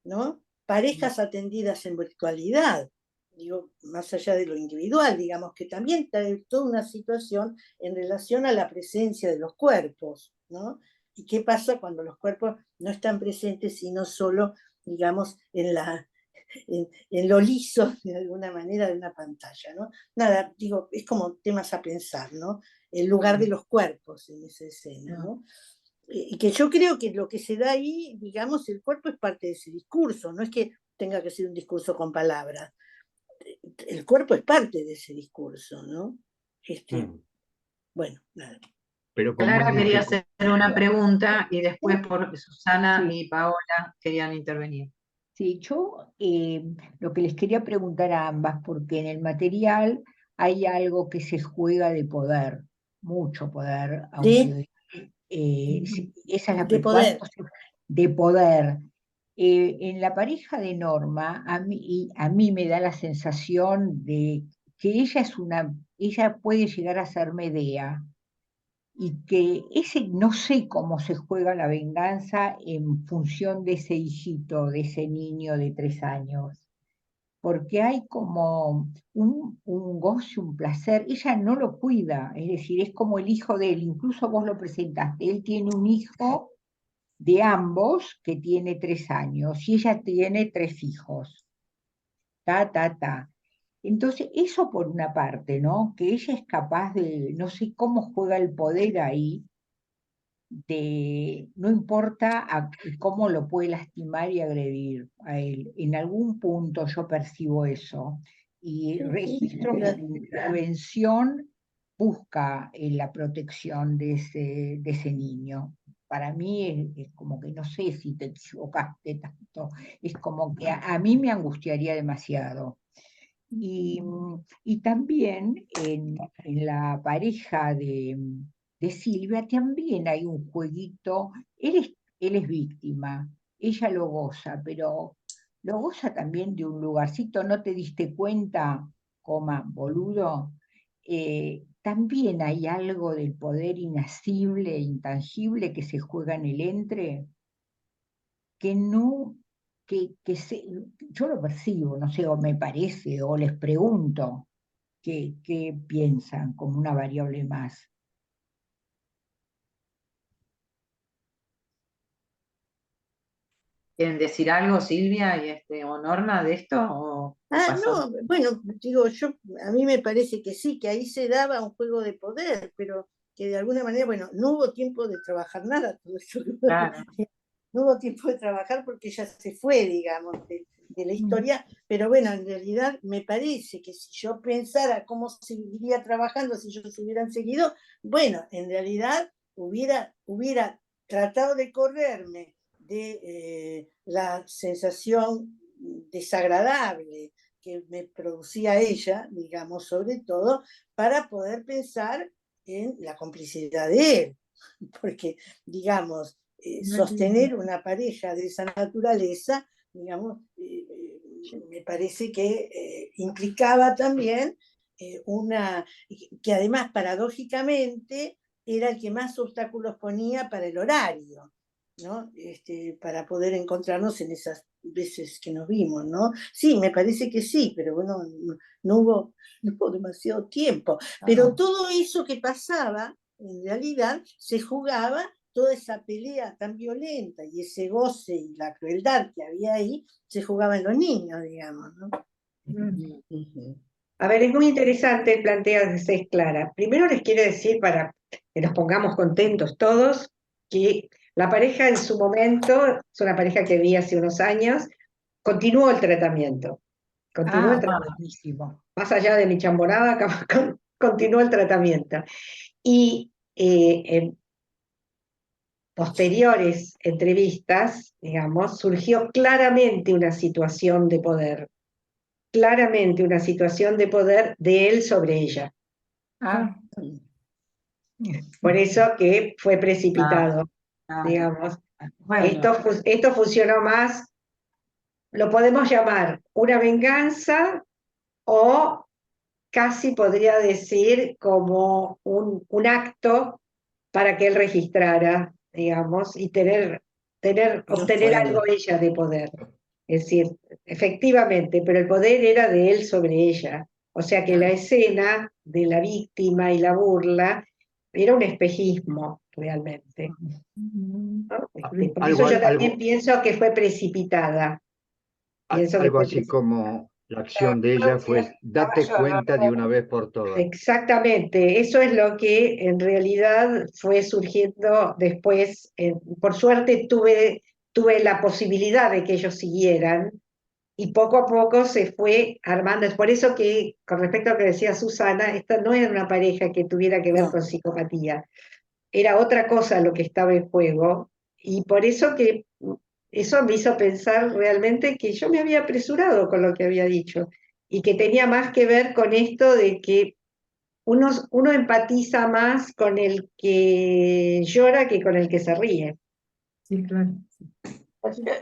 ¿no? Parejas atendidas en virtualidad, digo, más allá de lo individual, digamos, que también trae toda una situación en relación a la presencia de los cuerpos, ¿no? ¿Y qué pasa cuando los cuerpos no están presentes, sino solo, digamos, en lo liso, de alguna manera, de una pantalla, ¿no? Nada, digo, es como temas a pensar, ¿no? El lugar de los cuerpos en esa escena, ¿no? Y que yo creo que lo que se da ahí, digamos, el cuerpo es parte de ese discurso, no es que tenga que ser un discurso con palabras. El cuerpo es parte de ese discurso, ¿no? Bueno, nada. Pero Clara quería hacer una pregunta y después por Susana y Paola querían intervenir. Sí, yo lo que les quería preguntar a ambas, porque en el material hay algo que se juega de poder, mucho poder, aunque esa es la de poder. De poder. En la pareja de Norma, a mí me da la sensación de que ella puede llegar a ser Medea, y que no sé cómo se juega la venganza en función de ese hijito, de ese niño de 3 años, porque hay como un goce, un placer, ella no lo cuida, es decir, es como el hijo de él, incluso vos lo presentaste, él tiene un hijo de ambos que tiene 3 años, y ella tiene 3 hijos, Entonces, eso por una parte, ¿no? Que ella es capaz de, no sé cómo juega el poder ahí, no importa cómo lo puede lastimar y agredir a él. En algún punto yo percibo eso y registro que la intervención busca la protección de ese niño. Para mí es como que no sé si te equivocaste tanto, es como que a mí me angustiaría demasiado. Y también en la pareja de Silvia también hay un jueguito, él es víctima, ella lo goza, pero lo goza también de un lugarcito, ¿no te diste cuenta, boludo? También hay algo del poder inasible e intangible que se juega en el entre, que no, yo lo percibo, no sé, o me parece, o les pregunto qué piensan como una variable más. ¿Quieren decir algo, Silvia o Norma, de esto? No, bueno, digo, a mí me parece que sí, que ahí se daba un juego de poder, pero que de alguna manera, bueno, no hubo tiempo de trabajar nada, todo eso. Claro. No hubo tiempo de trabajar porque ya se fue, digamos, de la historia, pero bueno, en realidad me parece que si yo pensara cómo seguiría trabajando si ellos hubieran seguido, bueno, en realidad hubiera tratado de correrme de la sensación desagradable que me producía ella, digamos, sobre todo, para poder pensar en la complicidad de él, porque, digamos, sostener una pareja de esa naturaleza, digamos, me parece que implicaba también que además paradójicamente era el que más obstáculos ponía para el horario, ¿no? Para poder encontrarnos en esas veces que nos vimos, ¿no? Sí, me parece que sí, pero bueno, no hubo demasiado tiempo. Pero todo eso que pasaba, en realidad, se jugaba toda esa pelea tan violenta y ese goce y la crueldad que había ahí, se jugaba en los niños, digamos, ¿no? A ver, es muy interesante el planteo de Cés Clara. Primero les quiero decir, para que nos pongamos contentos todos, que la pareja en su momento, es una pareja que vi hace unos años, continuó el tratamiento. Continuó el tratamiento. Buenísimo. Más allá de mi chamborada, continuó el tratamiento. Y en posteriores entrevistas, digamos, surgió claramente una situación de poder. Claramente una situación de poder de él sobre ella. Por eso que fue precipitado, digamos. Bueno. Esto funcionó más, lo podemos llamar una venganza o casi podría decir como un acto para que él registrara, digamos, y obtener algo ella de poder. Es decir, efectivamente, pero el poder era de él sobre ella. O sea que la escena de la víctima y la burla era un espejismo, realmente. ¿No? Por eso yo también pienso que fue precipitada. Algo así como la acción de ella fue, date cuenta de una vez por todas. Exactamente, eso es lo que en realidad fue surgiendo después. Por suerte tuve la posibilidad de que ellos siguieran y poco a poco se fue armando. Es por eso que, con respecto a lo que decía Susana, esta no era una pareja que tuviera que ver con psicopatía, era otra cosa lo que estaba en juego, y por eso que eso me hizo pensar realmente que yo me había apresurado con lo que había dicho, y que tenía más que ver con esto de que uno empatiza más con el que llora que con el que se ríe. Sí, claro.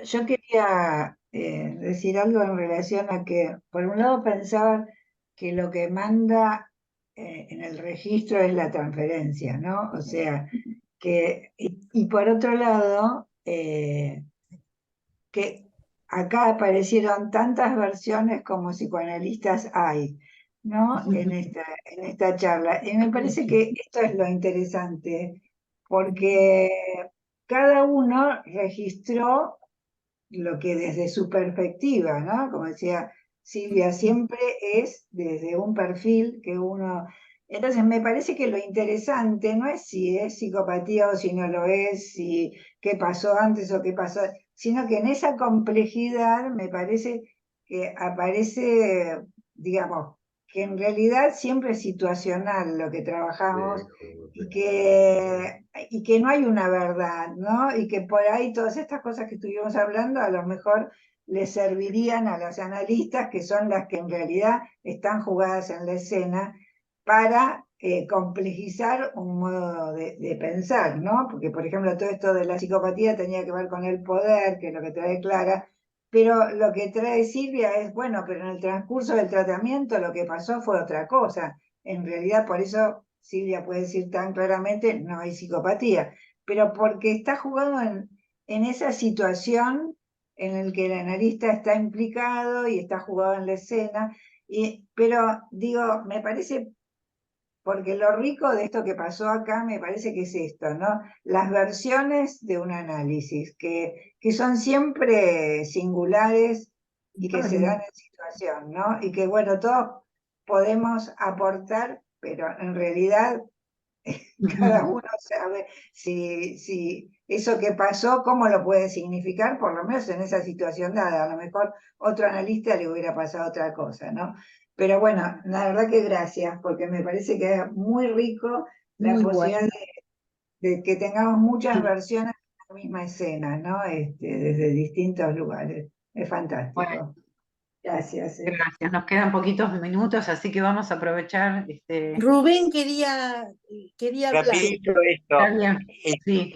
Yo quería decir algo en relación a que, por un lado, pensaba que lo que manda en el registro es la transferencia, ¿no? O sea, y por otro lado, que acá aparecieron tantas versiones como psicoanalistas hay, ¿no? En esta charla. Y me parece que esto es lo interesante, porque cada uno registró lo que desde su perspectiva, ¿no? Como decía Silvia, siempre es desde un perfil que uno... Entonces me parece que lo interesante no es si es psicopatía o si no lo es, si qué pasó antes o qué pasó, sino que en esa complejidad me parece que aparece, digamos, que en realidad siempre es situacional lo que trabajamos y que no hay una verdad, ¿no? Y que por ahí todas estas cosas que estuvimos hablando a lo mejor les servirían a los analistas, que son las que en realidad están jugadas en la escena, para complejizar un modo de pensar, ¿no? Porque, por ejemplo, todo esto de la psicopatía tenía que ver con el poder, que es lo que trae Clara, pero lo que trae Silvia es, bueno, pero en el transcurso del tratamiento lo que pasó fue otra cosa. En realidad, por eso Silvia puede decir tan claramente, no hay psicopatía, pero porque está jugando en esa situación en la que el analista está implicado y está jugado en la escena, pero digo, me parece, porque lo rico de esto que pasó acá me parece que es esto, ¿no? Las versiones de un análisis, que son siempre singulares y que se dan en situación, ¿no? Y que, bueno, todos podemos aportar, pero en realidad cada uno sabe si eso que pasó, cómo lo puede significar, por lo menos en esa situación dada. A lo mejor otro analista le hubiera pasado otra cosa, ¿no? Pero bueno, la verdad que gracias, porque me parece que es muy rico la posibilidad de que tengamos muchas versiones de la misma escena, ¿no? Desde distintos lugares. Es fantástico. Bueno, gracias. Gracias, nos quedan poquitos minutos, así que vamos a aprovechar. Rubén quería hablar. Rapidito esto. Está bien, sí.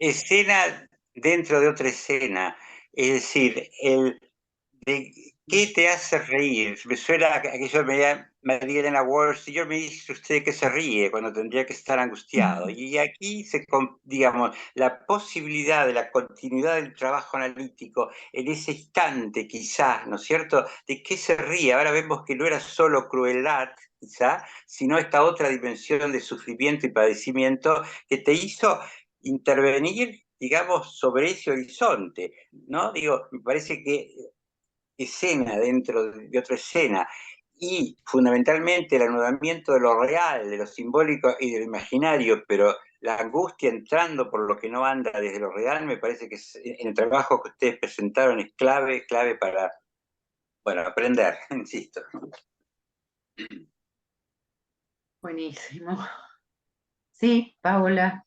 Escena dentro de otra escena. Es decir, de qué te hace reír. Me suena aquello de Marielena Walsh, señor, me dice usted que se ríe cuando tendría que estar angustiado. Y aquí, digamos, la posibilidad de la continuidad del trabajo analítico en ese instante, quizás, ¿no es cierto?, de qué se ríe. Ahora vemos que no era solo crueldad, quizá, sino esta otra dimensión de sufrimiento y padecimiento que te hizo intervenir, digamos, sobre ese horizonte, ¿no? Digo, me parece que escena dentro de otra escena, y fundamentalmente el anudamiento de lo real, de lo simbólico y de lo imaginario, pero la angustia entrando por lo que no anda desde lo real, me parece que en el trabajo que ustedes presentaron es clave para, bueno, aprender, insisto. Buenísimo. Sí, Paola.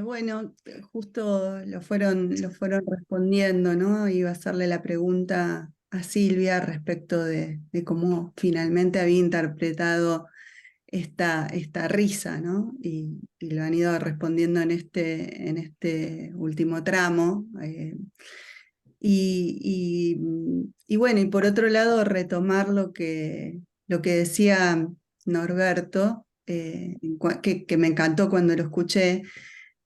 Bueno, justo lo fueron respondiendo, ¿no? Iba a hacerle la pregunta a Silvia respecto de cómo finalmente había interpretado esta risa, ¿no? Y lo han ido respondiendo en este último tramo. Y bueno, y por otro lado, retomar lo que decía Norberto, que me encantó cuando lo escuché,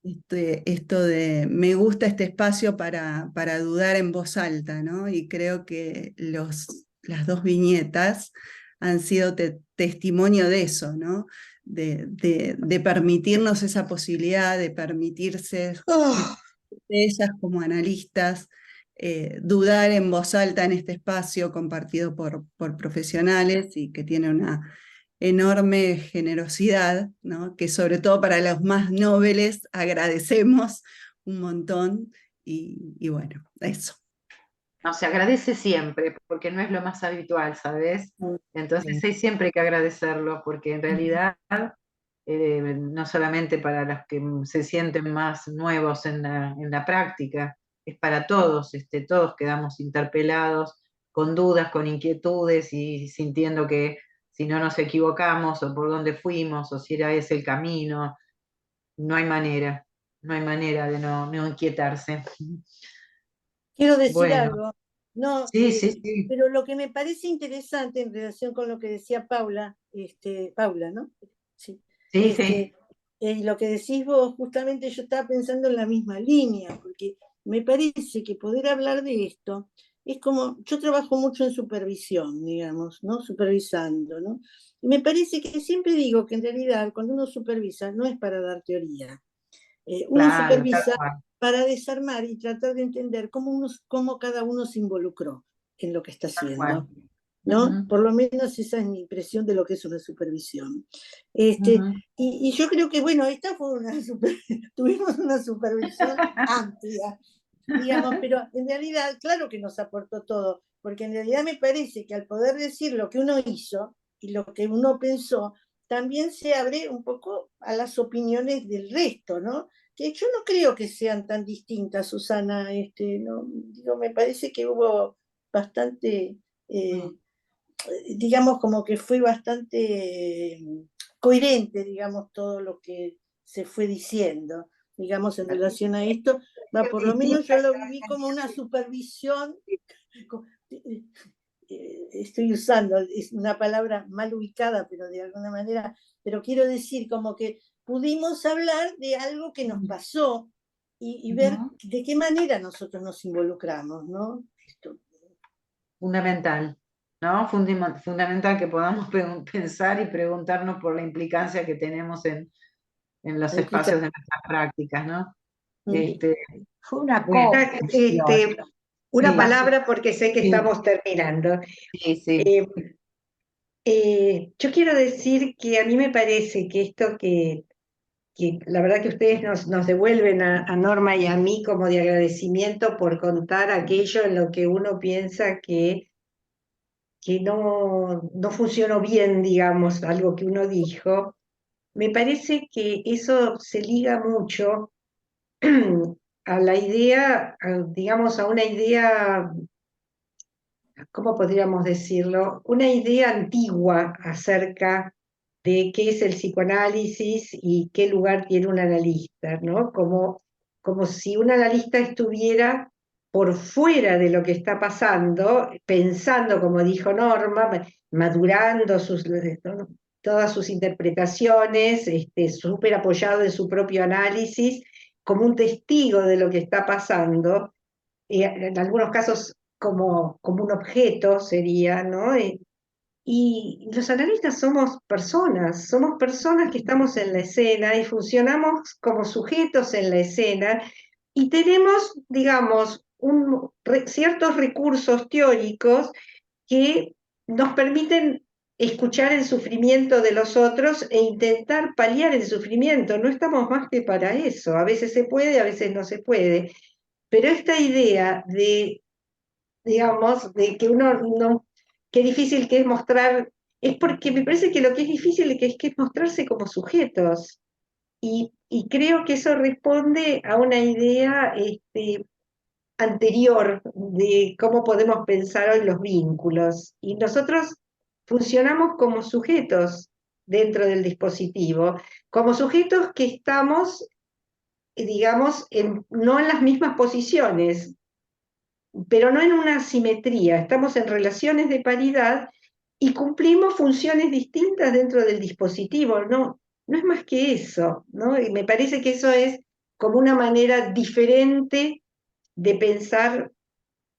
esto de me gusta este espacio para dudar en voz alta, ¿no? Y creo que las dos viñetas han sido testimonio de eso, ¿no? De permitirnos esa posibilidad, de permitirse ellas como analistas, dudar en voz alta en este espacio compartido por profesionales y que tiene una enorme generosidad, ¿no? Que sobre todo para los más nobles agradecemos un montón y bueno, eso. No, se agradece siempre, porque no es lo más habitual, ¿sabes? Entonces hay siempre que agradecerlo, porque en realidad, no solamente para los que se sienten más nuevos en la práctica, es para todos, todos quedamos interpelados con dudas, con inquietudes y sintiendo que si no nos equivocamos o por dónde fuimos o si era ese el camino, no hay manera de no inquietarse. Quiero decir Bueno. algo, no, sí. pero lo que me parece interesante en relación con lo que decía Paula, Paula, ¿no? Sí. Lo que decís vos, justamente yo estaba pensando en la misma línea, porque me parece que poder hablar de esto es como, yo trabajo mucho en supervisión, digamos, ¿no? Supervisando, ¿no? Y me parece que siempre digo que en realidad cuando uno supervisa no es para dar teoría. Uno supervisa para desarmar y tratar de entender cómo cada uno se involucró en lo que está haciendo, ¿no? Por lo menos esa es mi impresión de lo que es una supervisión. Y yo creo que, bueno, esta fue tuvimos una supervisión amplia, digamos, pero en realidad, claro que nos aportó todo, porque en realidad me parece que al poder decir lo que uno hizo y lo que uno pensó, también se abre un poco a las opiniones del resto, ¿no? Que yo no creo que sean tan distintas, Susana, ¿no? Digo, me parece que hubo bastante, digamos, como que fue bastante coherente, digamos, todo lo que se fue diciendo, digamos, en relación a esto. Por lo menos yo lo viví como una supervisión. Estoy usando, es una palabra mal ubicada, pero de alguna manera, pero quiero decir como que pudimos hablar de algo que nos pasó y ver de qué manera nosotros nos involucramos, ¿no? Fundamental, ¿no? Fundamental que podamos pensar y preguntarnos por la implicancia que tenemos en los espacios de nuestras prácticas, ¿no? Fue una una palabra porque sé que estamos terminando. Yo quiero decir que a mí me parece que esto que la verdad que ustedes nos devuelven a Norma y a mí como de agradecimiento por contar aquello en lo que uno piensa que no funcionó bien, digamos, algo que uno dijo. Me parece que eso se liga mucho a la idea, digamos, a una idea, ¿cómo podríamos decirlo? Una idea antigua acerca de qué es el psicoanálisis y qué lugar tiene un analista, ¿no? Como como si un analista estuviera por fuera de lo que está pasando, pensando, como dijo Norma, madurando todas sus interpretaciones, súper apoyado en su propio análisis, como un testigo de lo que está pasando, en algunos casos como un objeto sería, ¿no? Y los analistas somos personas que estamos en la escena y funcionamos como sujetos en la escena y tenemos, digamos, ciertos recursos teóricos que nos permiten escuchar el sufrimiento de los otros e intentar paliar el sufrimiento. No estamos más que para eso. A veces se puede, a veces no se puede. Pero esta idea de, digamos, de que uno no, qué difícil que es mostrar, es porque me parece que lo que es difícil es que es mostrarse como sujetos. Y creo que eso responde a una idea anterior de cómo podemos pensar hoy los vínculos. Y nosotros funcionamos como sujetos dentro del dispositivo, como sujetos que estamos, digamos, no en las mismas posiciones, pero no en una simetría, estamos en relaciones de paridad y cumplimos funciones distintas dentro del dispositivo, no es más que eso, ¿no? Y me parece que eso es como una manera diferente de pensar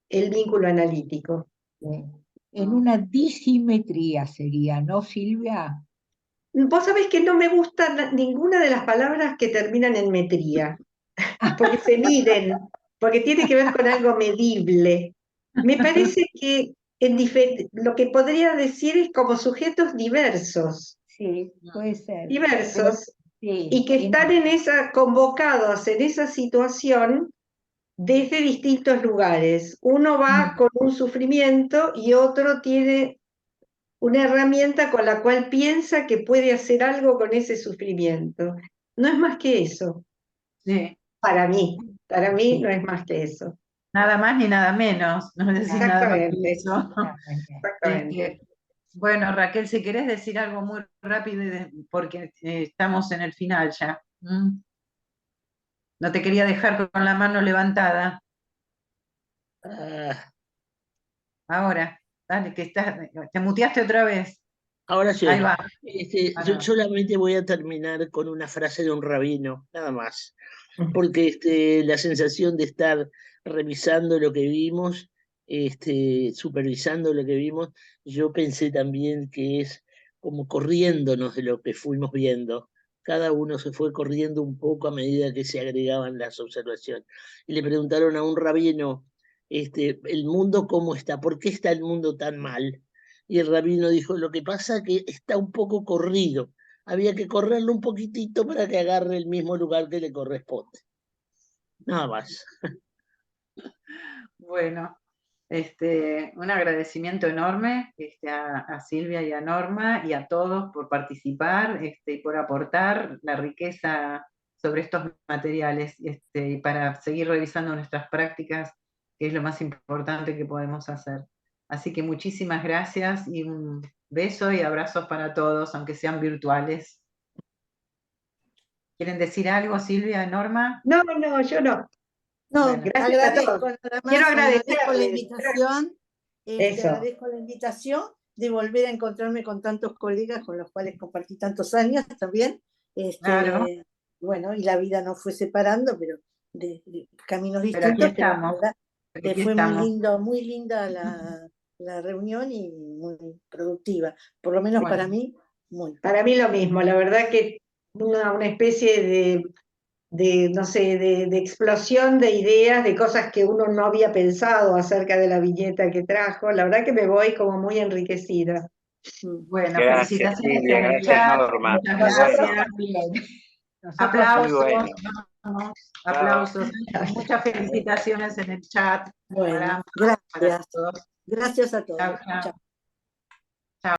el vínculo analítico. En una disimetría sería, ¿no, Silvia? Vos sabés que no me gusta ninguna de las palabras que terminan en metría, porque se miden, porque tiene que ver con algo medible. Me parece que lo que podría decir es como sujetos diversos. Sí, puede ser. Diversos, Sí, y que están convocados en esa situación desde distintos lugares. Uno va con un sufrimiento y otro tiene una herramienta con la cual piensa que puede hacer algo con ese sufrimiento. No es más que eso. Sí. Para mí no es más que eso. Nada más ni nada menos, no decís nada más que eso. Exactamente. Bueno, Raquel, si querés decir algo muy rápido, porque estamos en el final ya. No te quería dejar con la mano levantada. Ahora, dale, que te muteaste otra vez. Ahora sí. Ahí va. Yo solamente voy a terminar con una frase de un rabino, nada más. Porque la sensación de estar revisando lo que vimos, supervisando lo que vimos, yo pensé también que es como corriéndonos de lo que fuimos viendo. Cada uno se fue corriendo un poco a medida que se agregaban las observaciones. Y le preguntaron a un rabino, ¿el mundo cómo está? ¿Por qué está el mundo tan mal? Y el rabino dijo, lo que pasa es que está un poco corrido. Había que correrlo un poquitito para que agarre el mismo lugar que le corresponde. Nada más. Bueno, un agradecimiento enorme a Silvia y a Norma y a todos por participar y por aportar la riqueza sobre estos materiales y para seguir revisando nuestras prácticas, que es lo más importante que podemos hacer. Así que muchísimas gracias y un beso y abrazos para todos, aunque sean virtuales. ¿Quieren decir algo, Silvia, Norma? No, yo no. No, gracias agradezco a todos. nada más, Quiero agradezco la invitación, Eso. agradezco la invitación de volver a encontrarme con tantos colegas con los cuales compartí tantos años también. Claro. Bueno, y la vida nos fue separando, pero de caminos Pero aquí distintos, pero estamos. la verdad que fue estamos. muy linda la reunión y muy productiva, por lo menos para mí, muy. Para mí lo mismo, la verdad que una especie no sé, de explosión de ideas, de cosas que uno no había pensado acerca de la viñeta que trajo. La verdad que me voy como muy enriquecida. Bueno, Gracias, felicitaciones Silvia, en el gracias, chat. Norma. Muchas Muy gracias. bueno. Aplausos. Muy bueno. Vamos, aplausos. Muchas felicitaciones en el chat. Bueno, para gracias. todos. Gracias a todos. Chao, chao. Chao.